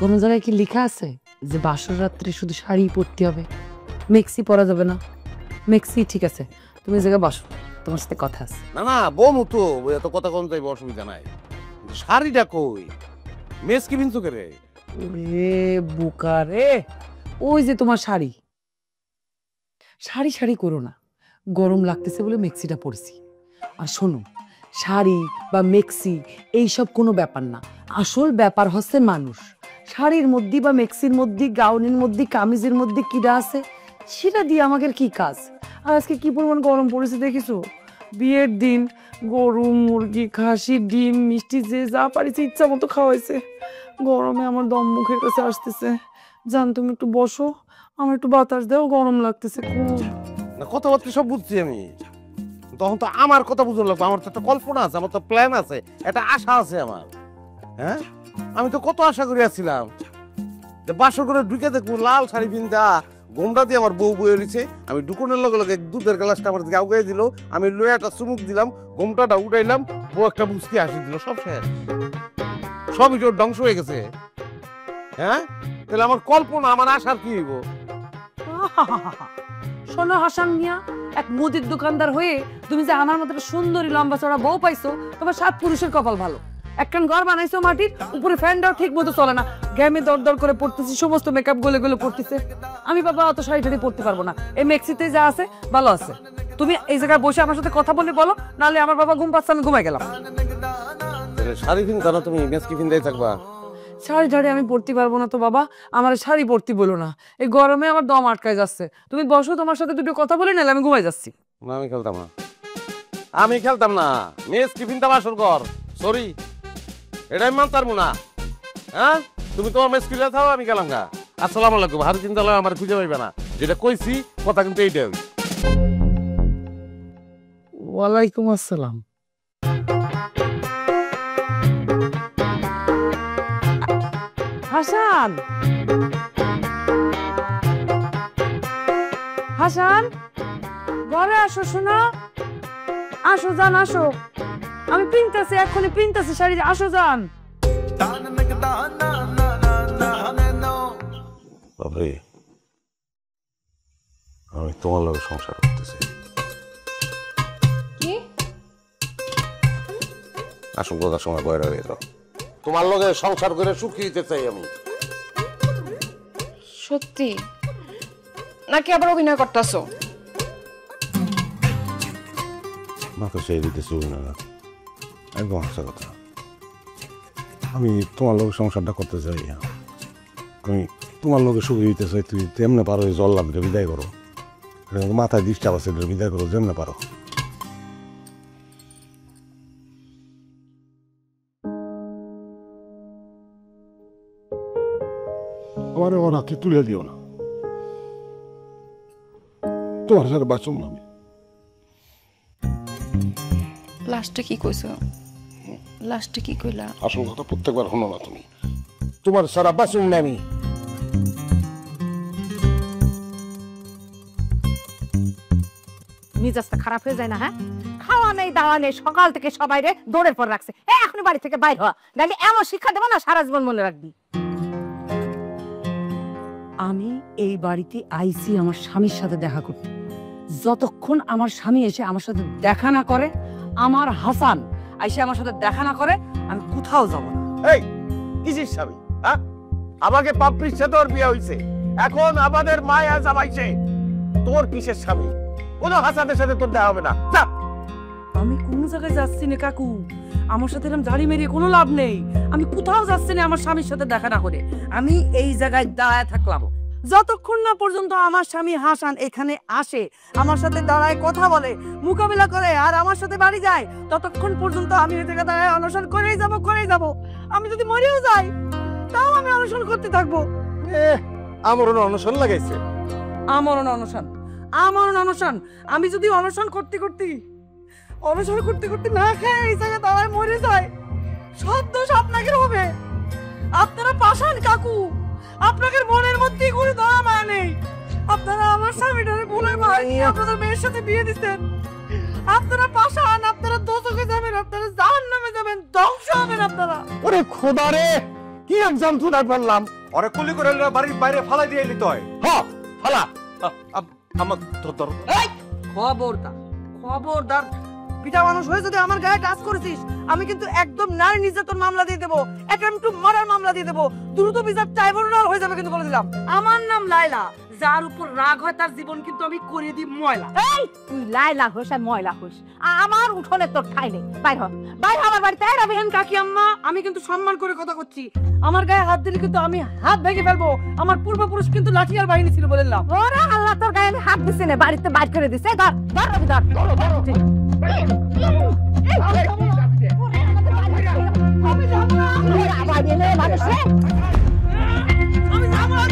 কোন জায়গায় কি লেখা আছে যে বাসর রাত্রে শুধু শাড়ি পরতে হবে, মেক্সি পরা যাবে না? মেক্সি ঠিক আছে, তুমি জায়গায় বসো, তোমার সাথে কথা আছে। না না বমু তো, এত কথা কোন যাইব, অসুবিধা নাই। শাড়িটা কই? মেসকি ভিনছো কে রে? ওরে বুকা রে, ওই যে তোমার শাড়ি। শাড়ি শাড়ি করো না, গরম লাগতেছে বলে মেক্সিটা পরছি। আর শোনো, শাড়ি বা মেক্সি এইসব কোনো ব্যাপার না, আসল ব্যাপার হচ্ছে মানুষ। শাড়ির মধ্যে বা মেক্সির মধ্যে, গাউনের মধ্যে, কামিজের মধ্যে কিরা আছে সেটা দিয়ে আমাদের কি কাজ? আর আজকে কি পরিমাণ গরম পড়েছে দেখিছো? বিয়ের দিন গরু, মুরগি, খাসি, ডিম, মিষ্টি যে যা পারিছে ইচ্ছা মতো খাওয়াইছে। গরমে আমার দম মুখের কাছে আসতেছে। জান তুমি একটু বসো, আমার একটু বাতাস দাও, গরম লাগতেছে খুব। না কথাবার্তা সব বুঝছি আমি, তখন তো আমার কথা বুঝতে লাগবে। আমার তো একটা কল্পনা আছে, আমার তো প্ল্যান আছে, একটা আশা আছে আমার। হ্যাঁ, আমি তো কত আশা করে আসছিলাম যে বাসর করে ঢুকে দেখবো লাল শাড়ি পিন্দা গোমটা দিয়ে আমার বউ বয়ে রয়েছে। আমি ঢুকনের লগে লগে দুধের গ্লাসটা আমার দিকে আউগাই দিল, আমি লয়ে একটা চুমুক দিলাম, গোমটাটা উঠাইলাম, বউ একটা মুচকি হাসি দিল, সব শেষ। সবই তোর ধ্বংস হয়ে গেছে। হ্যাঁ, তাহলে আমার কল্পনা, আমার আশার কি হইব? শোনো হাসান মিয়া, এক মুদির দোকানদার হয়ে তুমি যে আমার মতো সুন্দরী লম্বা চড়া বউ পাইছো, তোমার 7 পুরুষের কপাল ভালো। একখান ঘর বানাইছো মাটির উপরে, ফ্যানটাও ঠিক মতো চলে না, গ্যামে দর দর করে পড়তেছি, সমস্ত মেকআপ গলে গলে পড়তেছে। আমি বাবা অত শাড়ি টাড়ি পড়তে পারবো না, এই মেক্সিতে যা আছে ভালো আছে। তুমি এই জায়গায় বসে আমার সাথে কথা বলে বলো, নাহলে আমার বাবা ঘুম পাচ্ছে, আমি ঘুমাই গেলাম। শাড়ি পিনতা না তুমি, মেসকি পিন্দাই থাকবা? শাড়ি টাড়ি আমি পরতে পারবো না তো বাবা, আমার শাড়ি পরতে বলো না, এই গরমে আমার দম আটকায় যাচ্ছে। তুমি বসো, তোমার সাথে দুটো কথা বলে নাহলে আমি ঘুমাই যাচ্ছি। না আমি খেলতাম না, আমি খেলতাম না। মেসকি পিনতা বাসর ঘর, সরি, এটা আমি মানতাম না। হ্যাঁ, তুমি তোমার মেসকি থাও, আমি গেলাম গা। আসসালামু আলাইকুম। হারি চিন্তা আমার খুঁজে পাইবে না, যেটা কইছি কথা কিন্তু এইটাই। ওয়ালাইকুম আসসালাম। হাসান, হাসান ঘরে আসো, শোনো, আসো জান, আসো, আমি পিনতাছি, এক্ষুনি পিনতাছি শাড়ি, আসো জান। বাবরে, আমি তোমার লগে সংসার করতেছি। কি আসল কথার সময় বয়রা হয়ে যাও। তোমার লগে সংসার করে সুখী হইতে চাই আমি। সত্যি নাকি আবার অভিনয় করতেছো? মাকে সেই দিতেছি না, একদম হাসা কথা। আমি তোমার লগে সংসারটা করতে চাই, আমি তোমার লগে সুখী হইতে চাই। তুই তেমনে পারো, জল লাগলে বিদায় করো, মাথায় ডিস্টার্ব আছে, বিদায় করো যেমনে পারো। আমার আমার হাতে তুলে দিও না, তোমার সাথে বাঁচুন না আমি। লাস্টে কি কইছো? লাস্টে কি কইলা? আসল কথা প্রত্যেকবার হলো না তুমি, তোমার সারা বাঁচুন না আমি। মিজাজটা খারাপ হয়ে যায় না? হ্যাঁ, খাওয়া নেই দাওয়া নেই, সকাল থেকে সবাই রে দৌড়ের পর রাখছে। এখনই বাড়ি থেকে বাইর হওয়া, নাহলে এমন শিক্ষা দেবো না সারা জীবন মনে রাখবি। আমি এই বাড়িতে আইছি আমার স্বামীর সাথে দেখা করতে, যতক্ষণ আমার স্বামী এসে আমার সাথে দেখা না করে, আমার হাসান এসে আমার সাথে দেখা না করে, আমি কোথাও যাব না। এই কিসের স্বামী? হ্যাঁ, আমাকে পাপড়ির সাথে ওর বিয়ে হইছে, এখন আমাদের মায়া জামাইছে। তোর কিসের স্বামী? কোনো হাসানের সাথে তোর দেখা হবে না। যা। আমি কোন জায়গায় যাচ্ছি না কাকু, আমার সাথে এরকম ঝাড়ি মেরিয়ে কোনো লাভ নেই। আমি কোথাও যাচ্ছি না আমার স্বামীর সাথে দেখা না করে। আমি এই জায়গায় দাঁড়ায় থাকলাম যতক্ষণ না পর্যন্ত আমার স্বামী হাসান এখানে আসে, আমার সাথে দাঁড়ায় কথা বলে, মোকাবিলা করে, আর আমার সাথে বাড়ি যায়, ততক্ষণ পর্যন্ত আমি এই জায়গায় দাঁড়ায় অনশন করেই যাব। আমি যদি মরেও যাই তাও আমি অনশন করতে থাকবো। আমারও অনশন লাগাইছে। আমরণ অনশন। আমি যদি অনশন করতে না খাই এই জায়গায় দাঁড়ায় মরে যায়, সব দোষ আপনাদের হবে। আপনারা পাষাণ কাকু, আপনাদের মনের মধ্যে কোনো দয়া মায়া নেই। আপনারা আমার স্বামীটারে ভুলে আপনাদের মেয়ের সাথে বিয়ে দিচ্ছেন। আপনারা পাষাণ, আপনারা দোজখে যাবেন, আপনারা জাহান্নামে যাবেন, ধ্বংস হবেন আপনারা। ওরে খোদা রে, কি একদম শুনাই পারলাম। ওরে কুলি করে বাড়ির বাইরে ফালাই দিয়ে নিতে হয়। হ্যাঁ, ফালা। আমার তোর খবরদার পিতা মানুষ হয়ে যদি আমার গায়ে টাচ করেছিস, আমি কিন্তু একদম নারী নির্যাতন মামলা দিয়ে দেবো, অ্যাটেম্পট টু মার্ডার মামলা দিয়ে দেবো, দ্রুত বিচার ট্রাইব্যুনাল হয়ে যাবে কিন্তু বলে দিলাম। আমার নাম লায়লা, যার উপর রাগ হয় তার জীবন কিন্তু আমি করে দিই ময়লা। এই তুই লাইলা হোস আর ময়লা হোস, আমার উঠোনে তোর ঠাই নেই। বাইর হ আমার বাড়িতে। বেহেন কাকি আম্মা, আমি কিন্তু সম্মান করে কথা করছি। আমার গায়ে হাত দিলে কিন্তু আমি হাত ভেঙে ফেলবো। আমার পূর্বপুরুষ কিন্তু লাঠিয়ার বাহিনী ছিল বললাম। ওরে আল্লাহ, তোর গায়ে আমি হাত দিছি না, বাড়িতে বাইর করে দিছে। ধর ধর আমি ধর। আমি যাব না। আবার এনে মানুষে আমি যাব না।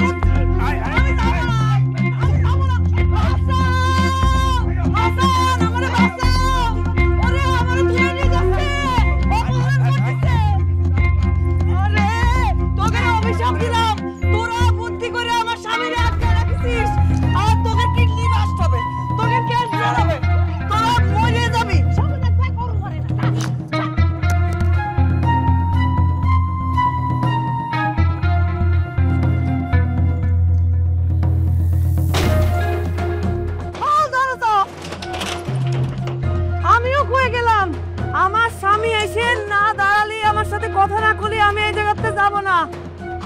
আমার স্বামী এসে না দাঁড়ালে, আমার সাথে কথা না বলে আমি এই জায়গাতে যাব না।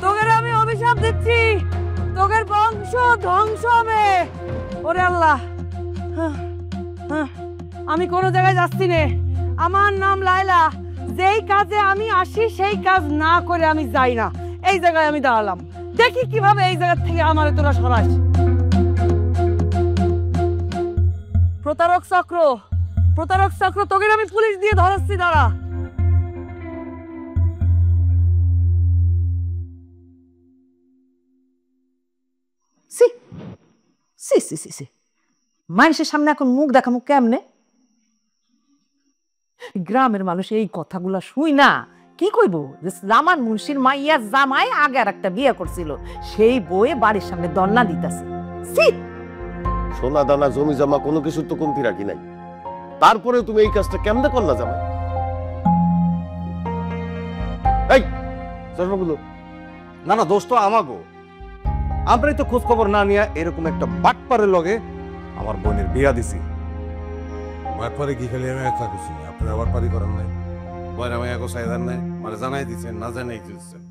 তোদের আমি অভিশাপ দিচ্ছি, তোদের বংশ ধ্বংস হবে। ওরে আল্লাহ, আমি কোনো জায়গায় যাচ্ছি না। আমার নাম লায়লা, যেই কাজে আমি আসি সেই কাজ না করে আমি যাই না। এই জায়গায় আমি দাঁড়ালাম, দেখি কিভাবে এই জায়গা থেকে আমার তোরা সরাস। প্রতারক চক্র, তোকে আমি পুলিশ দিয়ে ধরাচ্ছি, দাঁড়া। মানুষের সামনে এখন মুখ দেখামু কেমনে? গ্রামের মানুষ এই কথাগুলা শুই না কি কইব যে জামান মুন্সির মাইয়া জামাই আগে আর একটা বিয়ে করছিল, সেই বয়ে বাড়ির সামনে দন্না দিতেছে। সোনা দানা জমি জমা কোনো কিছু তো কমতি রাখি নাই, তারপরে তুমি এই কাজটা কেমনে করলা জামাই? এই চশমাগুলো। না না, দোষ তো আমাগো। আমরাই তো খোঁজ খবর না নিয়ে এরকম একটা বাটপারের লগে আমার বোনের বিয়া দিছি। বাটপারে কি খালি আমি একলা করছি, আপনারা আবার পারি করেন নাই? বয়রা আমি এক সাইদার নাই, মানে জানাই দিচ্ছেন, না জানাই দিচ্ছেন।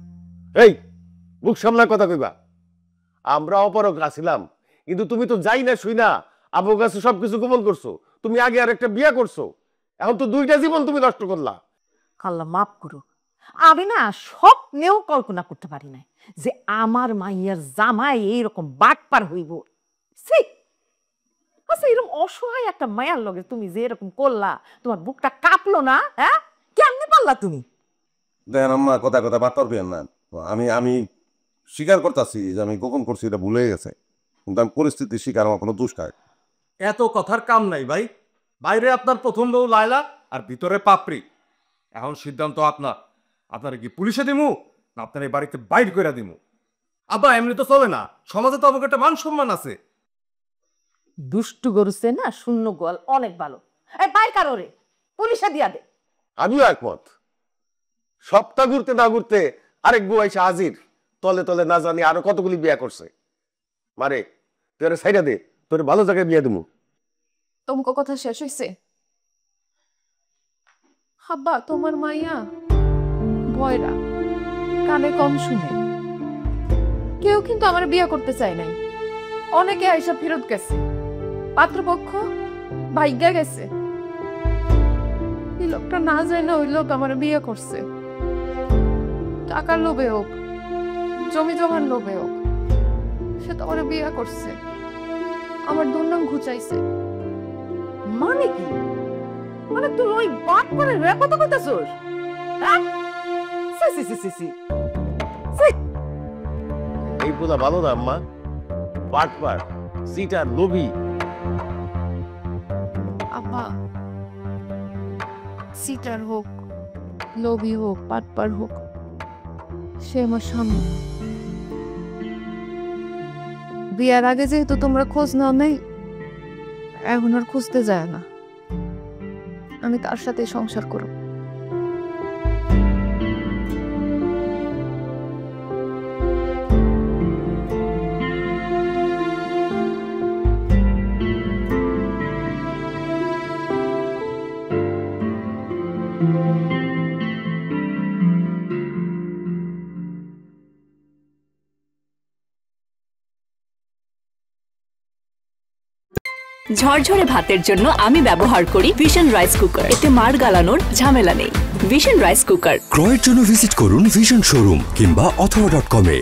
এই মুখ সামলায় কথা কইবা। আমরা অপরক আছিলাম, কিন্তু তুমি তো যাই না শুই না আবু কাছে সবকিছু গোপন করছো। তুমি আগে আর একটা বিয়া করছো, এখন তো দুইটা জীবন তুমি নষ্ট করলা। আল্লাহ মাফ করো, আমি না স্বপ্নেও কল্পনা করতে পারি না যে আমার মাইয়ার জামাই এইরকম বাটপার হইব। আচ্ছা, এরকম অসহায় একটা মায়ার লগে তুমি যে এরকম করলা, তোমার বুকটা কাঁপলো না? হ্যাঁ, কেমনে পারলা তুমি? দেখেন আম্মা, কথা বাদ পারবেন না। আমি স্বীকার করতেছি যে আমি গোপন করছি, এটা ভুলে গেছে, কিন্তু আমি পরিস্থিতির শিকার, আমার কোনো দোষ নাই। এত কথার কাম নাই ভাই। বাইরে আপনার প্রথম বউ লায়লা আর ভিতরে পাপড়ি। এখন সিদ্ধান্ত আপনার। আপনারা কি পুলিশে দিমু না আপনার এই বাড়িতে বাইর করে দিমু? আব্বা, এমনি তো চলে না, সমাজে তো আমাকে একটা মান সম্মান আছে। দুষ্টু গরুছে না শূন্য গোয়াল অনেক ভালো। এই বাইর কারো রে, পুলিশে দিয়া দে। আমিও একমত। সপ্তাহ ঘুরতে না ঘুরতে আরেক বউ এসে হাজির, তলে তলে না জানি আরো কতগুলি বিয়া করছে। মারে তুই সাইডা দে, তোর ভালো জায়গায় বিয়ে দেবো। তোমাকে কথা শেষ হইছে? হাব্বা তোমার মাইয়া বয়রা, কানে কম শুনে। কেউ কিন্তু আমার বিয়ে করতে চায় নাই। অনেকে আইসা ফেরত গেছে, পাত্রপক্ষ ভাগ্যা গেছে। এই লোকটা না যায় না ওই লোক আমার বিয়ে করছে, টাকার লোভে হোক, জমি জমার লোভে হোক, সে তো আমার বিয়ে করছে, আমার দুর্নাম ঘুচাইছে। মানে কি? মানে তুই ওই বাট করে রে কথা কইতাছস? হ্যাঁ? সি সি সি সি সি। এই পোলা ভালো না আম্মা, বাটপার, সিটার, লোভী। আব্বা, সিটার হোক, লোভী হোক, পাটপার হোক, সে আমার স্বামী। বিয়ার আগে যেহেতু তোমরা খোঁজ নাও নাই, এখন আর খুঁজতে যায় না। আমি তার সাথে সংসার করব। ঝরঝরে ভাতের জন্য আমি ব্যবহার করি ভিশন রাইস কুকার। এতে মাড় গালানোর ঝামেলা নেই। ভিশন রাইস কুকার ক্রয়ের জন্য ভিজিট করুন ভিশন শোরুম কিংবা অথবা.com-এ।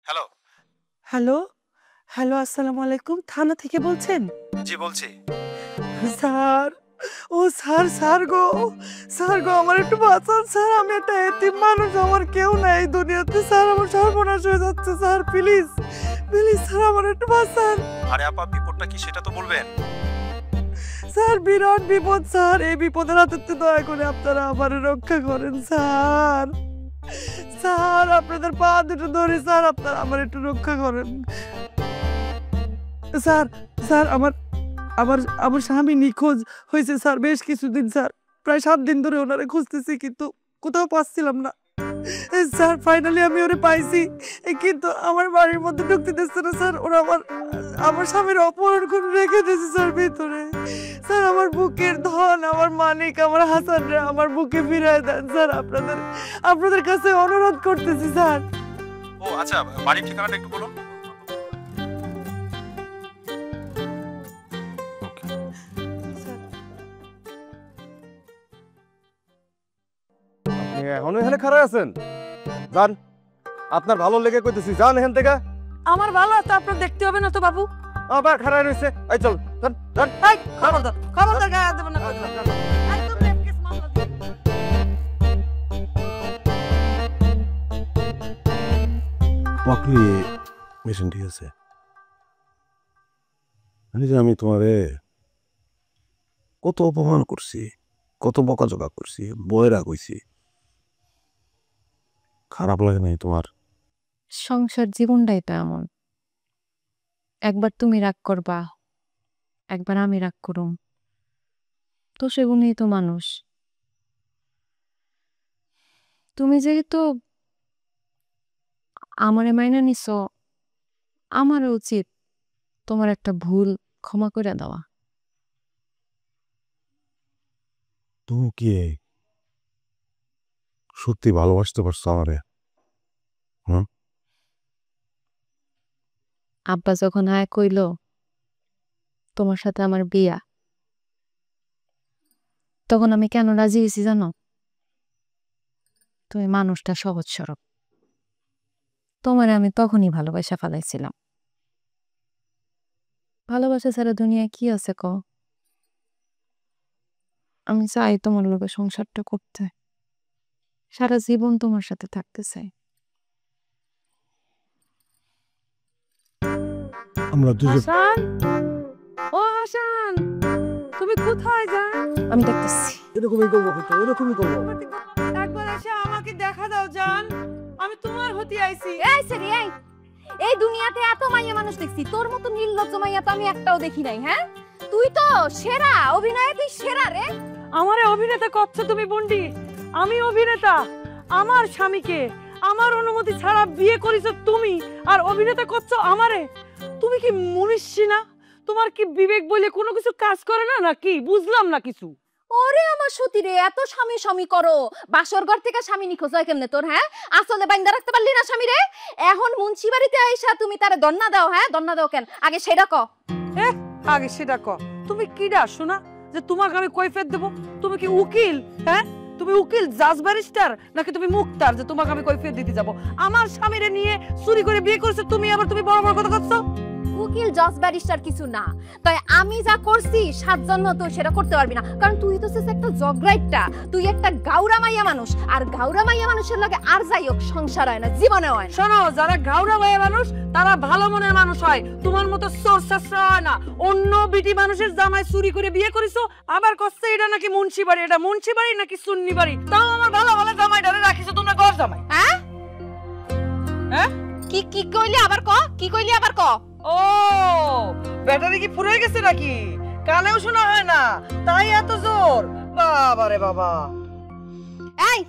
হ্যালো। হ্যালো, হ্যালো, আসসালামু আলাইকুম। থানা থেকে বলছেন? জি বলছি। স্যার, ও স্যার, স্যার গো আমার একটু বাঁচান স্যার। আমি একটা এতিম মানুষ, আমার কেউ নাই এই দুনিয়াতে স্যার। আমার সর্বনাশ হয়ে যাচ্ছে স্যার, প্লিজ প্লিজ স্যার আমার একটু বাঁচান। আরে আপা, বিপদটা কি সেটা তো বলবেন। স্যার বিরাট বিপদ স্যার, এই বিপদের হাতে দয়া করে আপনারা আমার রক্ষা করেন স্যার। স্যার আপনাদের পা দুটো ধরে স্যার, আপনারা আমার একটু রক্ষা করেন স্যার। স্যার আমার আমার আমার স্বামী নিখোঁজ হয়েছে স্যার বেশ কিছুদিন স্যার। প্রায় 7 দিন ধরে ওনারে খুঁজতেছি, কিন্তু কোথাও পাচ্ছিলাম না স্যার। ফাইনালি আমি ওরে পাইছি, কিন্তু আমার বাড়ির মধ্যে ঢুকতে দিচ্ছে না স্যার। ওরা আমার স্বামীর অপহরণ করে রেখে দিয়েছে স্যার ভিতরে। স্যার আমার বুকের ধন, আমার মানিক, আমার হাসান রে আমার বুকে ফিরায় দেন স্যার। আপনাদের কাছে অনুরোধ করতেছি স্যার। ও আচ্ছা, বাড়ির ঠিকানাটা একটু বলুন। আপনি এখনো এখানে খাড়া আছেন? যান, আপনার ভালো লেগে কইতেছি, যান এখান থেকে। আমার ভালো তো আপনার দেখতে হবে না তো বাবু। আবার খাড়া রয়েছে, এই চল যান যান। খবরদার গায়ে হাত দেবেন না। একদম রেপ কেস মামলা দিন। পাপড়ি মেশিন ঠিক আছে? আমি তোমারে কত অপমান করছি, কত বকাঝকা করছি, বয়রা কইছি, খারাপ লাগে নাই তোমার? সংসার জীবনটাই তো এমন, একবার তুমি রাগ করবা, একবার আমি রাগ করুম, তো সেগুলোই তো মানুষ। তুমি যেহেতু আমারে মাইনা নিছো, আমারও উচিত তোমার একটা ভুল ক্ষমা করে দেওয়া। তুমি কি সত্যি ভালোবাসতে পারছো আমারে? আব্বা যখন আয় কইল তোমার সাথে আমার বিয়া, তখন আমি কেন রাজি হয়েছি জানো? তুমি মানুষটা সহজ সরল, তোমারে আমি তখনই ভালোবাসা ফেলাইছিলাম। ভালোবাসা ছাড়া দুনিয়ায় কি আছে ক? আমি চাই তোমার লোকের সংসারটা করতে, সারা জীবন তোমার সাথে থাকতে চাই। আমরা দুজন হাসান, ও হাসান, তুমি কোথায় যা? আমি দেখতেছি। এরকমই করবো, কিন্তু এরকমই করবো। একবার এসে আমাকে দেখা দাও জান, আমি তোমার হতে আইছি। এই সেরি এই, এই দুনিয়াতে এত মাইয়া মানুষ দেখছি, তোর মতো নির্লজ্জ মাইয়া তো আমি একটাও দেখি নাই। হ্যাঁ, তুই তো সেরা অভিনয়ে, তুই সেরা রে। আমারে অভিনেতা করছো তুমি বন্ডি? আমি অভিনেতা? আমার স্বামীকে আমার অনুমতি ছাড়া বিয়ে করেছো তুমি, আর অভিনেতা করছো আমারে? তুমি কি মনীষী না? তোমার কি বিবেক বলে কোনো কিছু কাজ করে না নাকি? বুঝলাম না কিছু। ওরে আমার সতী রে, এত স্বামী স্বামী করো, বাসর ঘর থেকে স্বামী নিখোঁজ হয় কেমনে তোর? হ্যাঁ, আসলে বাইন্দা রাখতে পারলি না স্বামী রে? এখন মুন্সি বাড়িতে আইসা তুমি তারে দন্না দাও। হ্যাঁ, দন্না দাও কেন? আগে সেটা ক। আগে সেটা ক। তুমি কিডা শোনা যে তোমাকে আমি কৈফিয়ত দেব? তুমি কি উকিল? হ্যাঁ, তুমি উকিল, জাজ, ব্যারিস্টার, নাকি তুমি মুক্তার যে তোমাকে আমি কৈফিয়ত দিতে যাব? আমার স্বামীরে নিয়ে চুরি করে বিয়ে করেছো তুমি, আবার তুমি বড় বড় কথা করছো। উকিল, জজ, ব্যারিস্টার কিছু না, তাই আমি যা করছি 7 জন্ম তো সেটা করতে পারবি না, কারণ তুই তো একটা জগরাইটটা, তুই একটা গাউরা মাইয়া মানুষ, আর গাউরা মাইয়া মানুষের লাগে আর যাই হোক সংসার হয় না, জীবনে হয় না। শোনো, যারা গাউরা মাইয়া মানুষ তারা ভালো মনের মানুষ হয়, তোমার মতো সোর্সাসরা হয় না। অন্য বিটি মানুষের জামাই চুরি করে বিয়ে করেছো, আবার কষ্ট এটা নাকি মুন্সি বাড়ি, এটা মুন্সি বাড়ি নাকি সুন্নি বাড়ি? তাও আমার ভালো ভালো জামাই ধরে রাখিছো তোমরা, ঘর জামাই। হ্যাঁ হ্যাঁ, কি কি কইলি আবার ক? কি কইলি আবার ক? ও, ব্যাটারি কি ফুরিয়ে গেছে নাকি? কানেও শোনা হয় না, তাই এত জোর? বাবা রে বাবা। এই,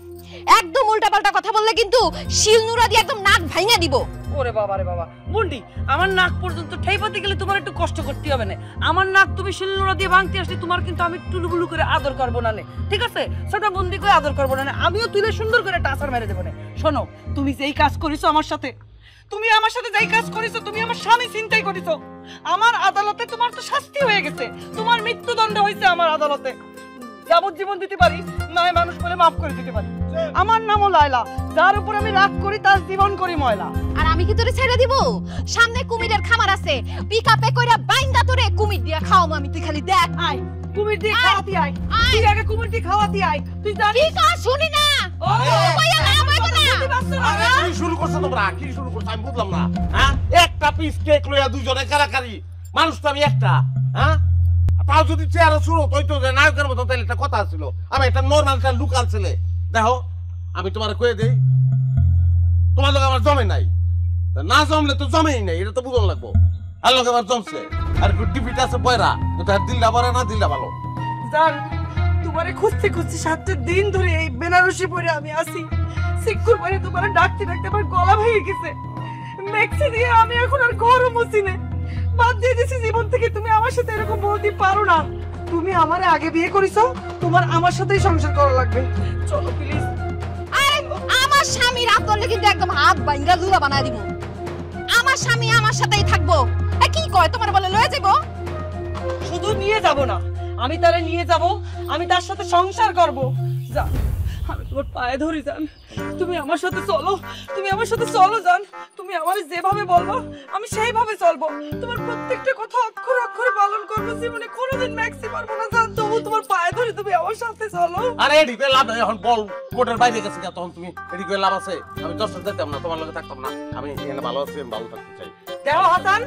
একদম উল্টাপাল্টা কথা বললে কিন্তু শিলনুরা দিয়ে একদম নাক ভাঙা দিব। ওরে বাবা রে বাবা, বুন্ডি, আমার নাক পর্যন্ত ঠেইপাতে গেলে তোমার একটু কষ্ট করতে হবে না। আমার নাক তুমি শিলনোড়া দিয়ে ভাঙতে আসলে তোমার কিন্তু আমি টুলুগুলু করে আদর করবো না, ঠিক আছে? ছোট বন্দি করে আদর করবো না, আমিও তুলে সুন্দর করে টাসার মেরে দেবো না। শোনো, তুমি যেই কাজ করেছো আমার সাথে, তুমি আমার সাথে যেই কাজ করেছো, তুমি আমার স্বামী চিন্তাই করেছো। আমার আদালতে তোমার তো শাস্তি হয়ে গেছে, তোমার মৃত্যুদণ্ড হয়েছে আমার আদালতে। যাবজ্জীবন দিতে পারি, নয় মানুষ বলে মাফ করে দিতে পারি। আমার নামও লায়লা, যার উপর আমি রাগ করি তার জীবন করি ময়লা। আর আমি কি তোরে ছেড়ে দিব? সামনে কুমিরের খামার আছে, পিকআপে কইরা বাইন্দা তোরে কুমির দিয়া খাওয়াম আমি, তুই খালি দেখ। আয়, কুমির দিয়ে খাওয়াতি আয়, তুই আগে কুমির দিয়ে খাওয়াতি আয়। তুই জানিস কি কর শুনি না? ও কইয়া না বইবো না। আরে কি শুরু করছো তোমরা? কি শুরু করছো আমি বুঝলাম না। হ্যাঁ, একটা পিস কেক লইয়া দুইজনে কারাকারি, মানুষ তো আমি একটা। হ্যাঁ, তাও যদি চেয়ারে শুরু হইতো যে নায়কের মতো, তাহলে একটা কথা ছিল। আমি একটা নর্মাল একটা লুকাল ছেলে। দেখো, আমি তোমার কয়ে দেই, তোমার লোক আমার জমে নাই, না জমলে তো জমেই নাই, এটা তো বুঝন লাগবো। আর লোক আমার জমছে, আর একটু ডিফিট আছে পয়রা, তার দিলটা পরে না, দিলটা ভালো। জান, তোমারে খুঁজতে খুঁজতে 7 দিন ধরে এই বেনারসি পরে আমি আসি, সিক্কুর পরে তোমার ডাকতে ডাকতে আমার গলা ভেঙে গেছে। মেক্সি দিয়ে আমি এখন আর ঘরও মুছি না, বাদ দিয়ে দিছি জীবন থেকে। তুমি আমার সাথে এরকম বলতে পারো না। তুমি আমারে আগে বিয়ে করেছো, তোমার আমার সাথেই সংসার করা লাগবে। চলো প্লিজ। আরে আমার স্বামী রাত করলে কিন্তু একদম হাত ভাঙা লুলা বানায় দিব। আমার স্বামী আমার সাথেই থাকবো। এ কি কয়, তোমার বলে লয়ে যাবো? শুধু নিয়ে যাব না, আমি তারে নিয়ে যাব, আমি তার সাথে সংসার করব। যা, আমি তোমার পায়ে ধরি জান, তুমি আমার সাথে চলো, তুমি আমার সাথে চলো জান। তুমি আমারে যেভাবে বলবো আমি সেইভাবে চলবো, তোমার প্রত্যেকটা কথা অক্ষরে অক্ষরে পালন করবো। জীবনে কোনোদিন ম্যাক্সি পারবো না জান, তবু তোমার পায়ে ধরি, তুমি আমার সাথে চলো। আরে এডি করে লাভ নাই, এখন বল কোর্টের বাইরে গেছে, তখন তুমি এডি করে লাভ আছে? আমি দর্শক যেতাম না, তোমার লগে থাকতাম না। আমি এখানে ভালো আছি, আমি ভালো থাকতে চাই। দেখো হাসান,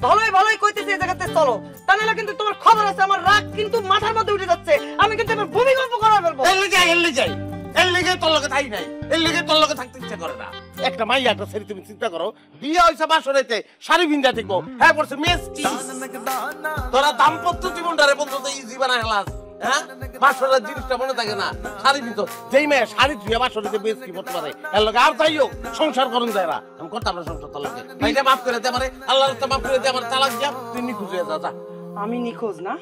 ভালোই ভালোই কইতেছি এই জায়গাতে চলো, তা নাহলে কিন্তু তোমার খবর আছে, আমার রাগ কিন্তু মাথার মধ্যে উঠে যাচ্ছে। আমি কিন্তু এবার ভূমিকম্প করে ফেলবো। এর লেগে তোর লগে থাই নাই, এর লেগে তোর লগে থাকতে ইচ্ছা করে না। একটা মাইয়া একটা ছেলে, তুমি চিন্তা করো, বিয়ে হয়েছে বাসরেতে, শাড়ি ভিন্দা দেখবো, হ্যাঁ পড়ছে মেসটি। তোরা দাম্পত্য জীবনটারে বলতো তো ইজি বানা হেলাস। হ্যাঁ, বাসরের জিনিসটা মনে থাকে না, শাড়ি ভিতো। যেই মেয়ে শাড়ি ধুয়ে বাসরেতে মেসটি করতে পারে, এর লগে আর যাই হোক সংসার করুন যায় না। আমি করতাম না সংসার তোর লগে। ভাইটা মাফ করে দে আমারে, আল্লাহর রাস্তা মাফ করে দে আমার, তালাক দিয়া তুই নিখোঁজ হয়ে যা। আমি নিখোঁজ না,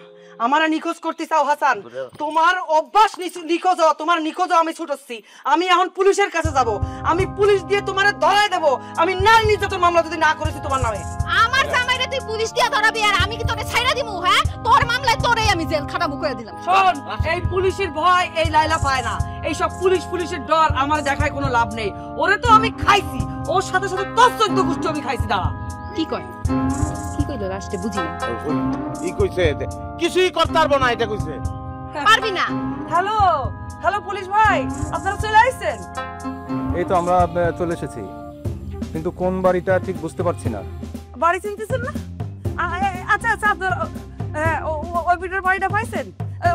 আমারা নিখোঁজ করতে চাও হাসান? তোমার অভ্যাস নিখোঁজ, তোমার নিখোঁজ আমি ছুটছি। আমি এখন পুলিশের কাছে যাব, আমি পুলিশ দিয়ে তোমারে ধরায় দেব। আমি নারী নির্যাতন মামলা যদি না করেছি তোমার নামে। আমার জামাইরে তুই পুলিশ দিয়া ধরাবি, আর আমি কি তোরে ছাইড়া দিমু? হ্যাঁ, তোর মামলায় তোরেই আমি জেল খাটাবো করে দিলাম। শোন, এই পুলিশের ভয় এই লাইলা পায় না, এই সব পুলিশের ডর আমার দেখায় কোনো লাভ নেই। ওরে তো আমি খাইছি, ওর সাথে সাথে তোর 14 গোষ্ঠী আমি খাইছি। দাঁড়া, কি কয়? কি কইলো লাস্টে বুঝি না। কি কইছে? কিছুই করতে পারবো না, এটা কইছে। পারবি না? হ্যালো হ্যালো পুলিশ ভাই, আপনারা চলে আইছেন? এই তো আমরা চলে এসেছি, কিন্তু কোন বাড়িটা ঠিক বুঝতে পারছি না। বাড়ি চিনতেছেন না? আচ্ছা আচ্ছা আপনার ওই ভিডিওর বাড়িটা পাইছেন?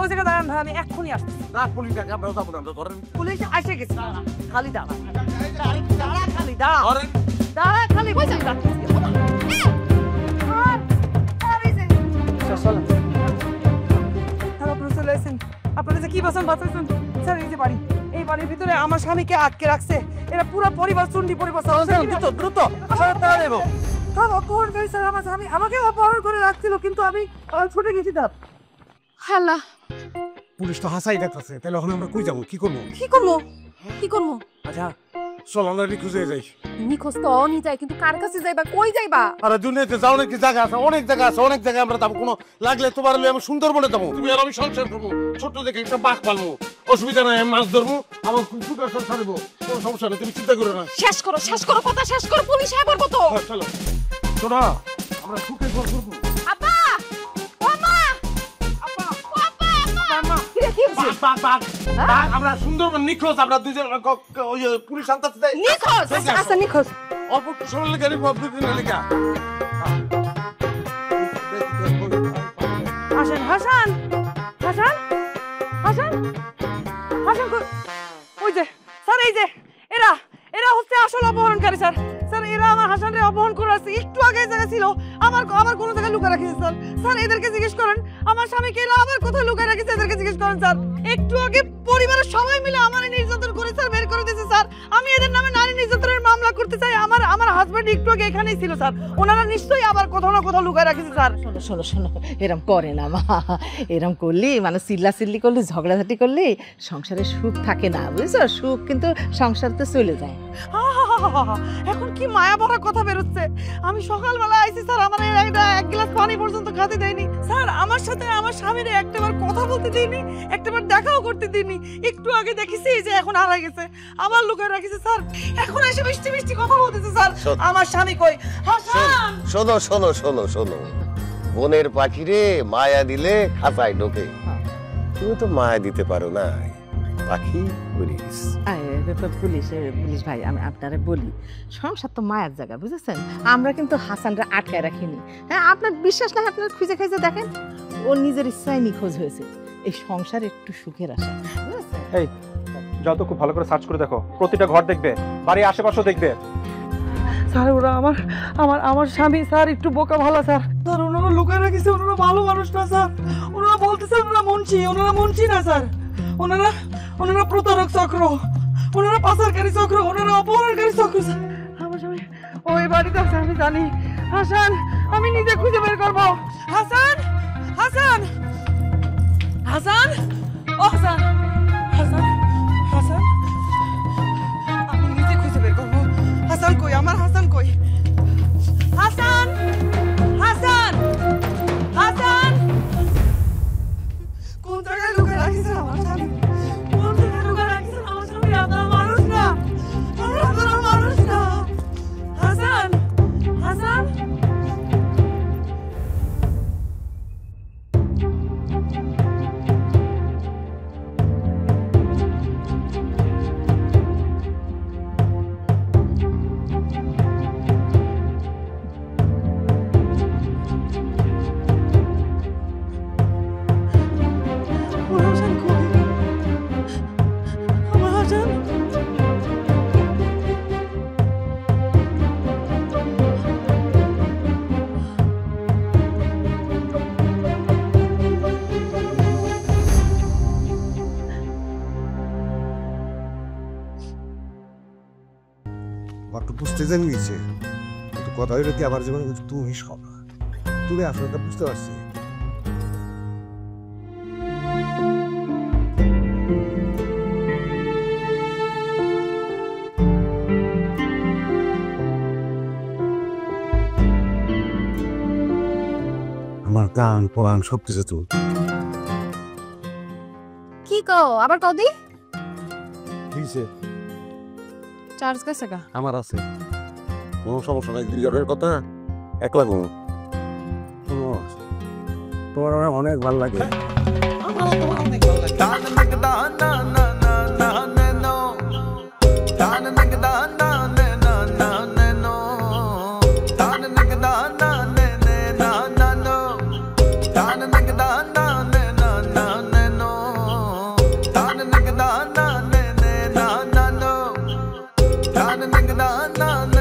ওই জায়গায় দাঁড়ান ভাই, আমি এক্ষুনি আসতেছি। না পুলিশটাকে আমরা যাবো না, আমরা ধরেন পুলিশ এসে গেছে। খালি দাঁড়া, দাঁড়া খালি দাঁড়া, ধরেন দাঁড়া খালি বুঝে আপনারা চলে এসেছেন। আপনারা যে কি বাঁচান বাঁচাইছেন স্যার। এই যে বাড়ি, এই বাড়ির ভিতরে আমার স্বামীকে আটকে রাখছে। এরা পুরো পরিবার চুন্ডি পরিবার। দ্রুত দ্রুত দেবো। অপহরণ করে স্যার আমার স্বামী আমাকে অপহরণ করে রাখছিল, কিন্তু আমি ছুটে গেছিলাম। হ্যালা পুলিশ তো হাসাই দেখতেছে, তাহলে এখন আমরা কই যাবো, কি করবো? কি করবো কি করবো? আচ্ছা চল আমরা খুঁজে যাই। নিখোঁজ তো অনি যায়, কিন্তু কার কাছে যাইবা, কই যাইবা? আরে দুনিয়াতে যাও নাকি জায়গা আছে, অনেক জায়গা আছে, অনেক জায়গায় আমরা যাবো। কোনো লাগলে তোমার আমি সুন্দরবনে যাবো, তুমি আর আমি সংসার করবো, ছোট্ট দেখে একটা বাঘ পালবো, অসুবিধা নাই, আমি মাছ ধরবো, আমার কুকুর সংসার দেবো, কোনো সমস্যা নেই, তুমি চিন্তা করো না। শেষ করো কথা শেষ করো, পুলিশ আয় করবো তো। চলো শোনা, আমরা সুখে ঘর করবো। আপা ও মা, আপা ও আপা কি রে, কি হইছে? বাঘ আমরা সুন্দরবন নিখোঁজ, আমরা দুজন ওই পুলিশ আনতে নিখোঁজ। আচ্ছা নিখোঁজ অল্প একটু সময় লেগে দিনের লেগে। হাসান হাসান হাসান হাসান হাসান ওই যে স্যার, এই যে এরা এরা হচ্ছে আসল অপহরণকারী স্যার। স্যার এরা আমার হাসানরে অপহরণ করে আসছে, একটু আগে এই জায়গায় ছিল, আমার কোনো জায়গায় লুকিয়ে রাখিছে স্যার। স্যার এদেরকে জিজ্ঞেস করেন আমার স্বামীকে এরা আবার কোথায় লুকিয়ে রাখিছে, এদেরকে জিজ্ঞেস করেন স্যার। একটু আগে পরিবারের সবাই মিলে আমার নির্যাতন করে স্যার, বের করে দিয়েছে স্যার। আমি এদের নামে নারী নির্যাতনের মামলা করতে চাই। আমার হাজবেন্ড একটু আগে এখানেই ছিল স্যার, ওনারা নিশ্চয়ই আবার কোথাও না কোথাও লুকিয়ে রাখিছে স্যার। শোনো শোনো শোনো, এরম করে না মা। এরম করলি মানে চিল্লাচিল্লি করলি, ঝগড়াঝাটি করলি সংসারে সুখ থাকে না, বুঝছো? সুখ কিন্তু সংসারতে চলে যায়। এখন কি মায়া ভরা কথা বেরোচ্ছে। আমি সকালবেলা আইছি স্যার, আমার এক গ্লাস পানি পর্যন্ত খেতে দেয়নি স্যার। আমার সাথে আমার স্বামীর একটাবার কথা বলতে দিইনি, একটাবার দেখাও করতে দিইনি। একটু আগে দেখেছি যে এখন হারা গেছে, আবার লুকিয়ে রাখিছে স্যার। এখন এসে মিষ্টি মিষ্টি কথা বলতেছে স্যার। আমার স্বামী কই? হাসান শোনো শোনো শোনো শোনো, বনের পাখিরে মায়া দিলে খাঁচায় ঢোকে, তুমি তো মায়া দিতে পারো না, পাখি পুলিশ। পুলিশ ভাই, আমি আপনারা বলি, সংসার তো মায়ের জায়গা, বুঝেছেন? আমরা কিন্তু হাসানরা আটকায় রাখিনি। হ্যাঁ, আপনার বিশ্বাস না, আপনার খুঁজে খুঁজে দেখেন, ও নিজের ইচ্ছায় নিখোঁজ হয়েছে। এই সংসার একটু সুখের আশা, বুঝেছেন? এই যাও তো, খুব ভালো করে সার্চ করে দেখো, প্রতিটা ঘর দেখবে, বাড়ির আশেপাশেও দেখবে। স্যার ওরা আমার স্বামী স্যার একটু বোকা ভালো স্যার। স্যার ওনারা লুকায় রাখিছে, ওনারা ভালো মানুষ না স্যার। ওনারা বলতেছে ওনারা মুন্সি না স্যার। ওনারা প্রতারক চক্র, ওনারা পাচারকারী চক্র, ওনারা অপহরণকারী চক্র স্যার। আমার স্বামী ওই বাড়িতে আছে, আমি জানি। হাসান আমি নিজে খুঁজে বের করবো। হাসান হাসান হাসান ও হাসান হাসান হাসান, আমি নিজে খুঁজে বের করবো। হাসান কই? আমার হাসান কই? হাসান হাসান হাসান, কোন জায়গায় লুকিয়ে রাখিস আমার স্বামী? কোন জায়গায় লুকিয়ে রাখিস আমার স্বামী? আপনার মানুষ না, আপনার মানুষ না। হাসান হাসান একটু বুঝতে জানি গেছে, কিন্তু কথা হইলো কি আমার জীবনে তুমি সব, তুমি আসলে বুঝতে পারছি। আমার গান পোয়ান সবকিছু তো কি কও আবার কদি? কিছে চার্জ গেছে গা? আমার আছে, কোনো সমস্যা নাই। দুজনের কথা একলা ঘুম, তোমার অনেক ভালো লাগে। আমার তোমার অনেক ভালো লাগে। না না